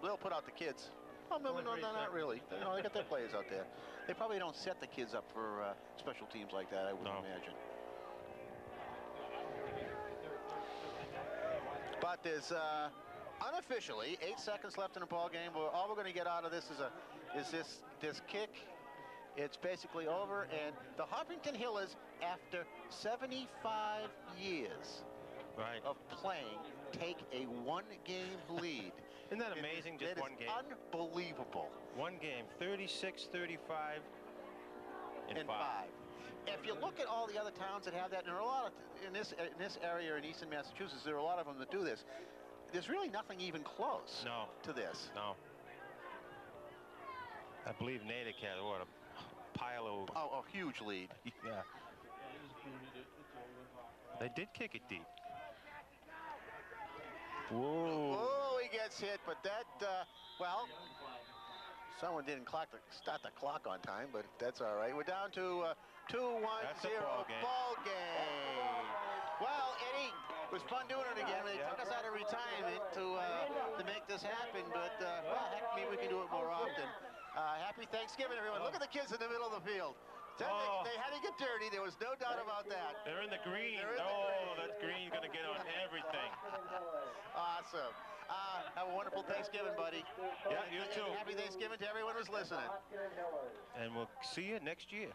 They'll put out the kids. Oh, no, not really. No, they got their players out there. They probably don't set the kids up for special teams like that, I would imagine. But there's unofficially 8 seconds left in the ball game. All we're going to get out of this is this kick. It's basically over, and the Hopkinton Hillers, after 75 years of playing, take a one-game lead. Isn't that amazing? Just one game. Unbelievable. One game, 36-35 in 5. If you look at all the other towns that have that, and there are a lot of in this area in eastern Massachusetts, there are a lot of them that do this. There's really nothing even close to this. No. I believe Natick had what, a pile of... Oh, a huge lead. Yeah. They did kick it deep. Whoa. Whoa, he gets hit, but that, well, someone didn't start the clock on time, but that's all right. We're down to 2-1-0 ball game. Well, Eddie, it was fun doing it again. They took us out of retirement to make this happen, but well, heck, maybe we can do it more often. Happy Thanksgiving, everyone. Look at the kids in the middle of the field. They had to get dirty. There was no doubt about that. They're in the green. That green's going to get on everything. Awesome. Have a wonderful Thanksgiving, buddy. Yeah, you too. Happy Thanksgiving to everyone who's listening. And we'll see you next year.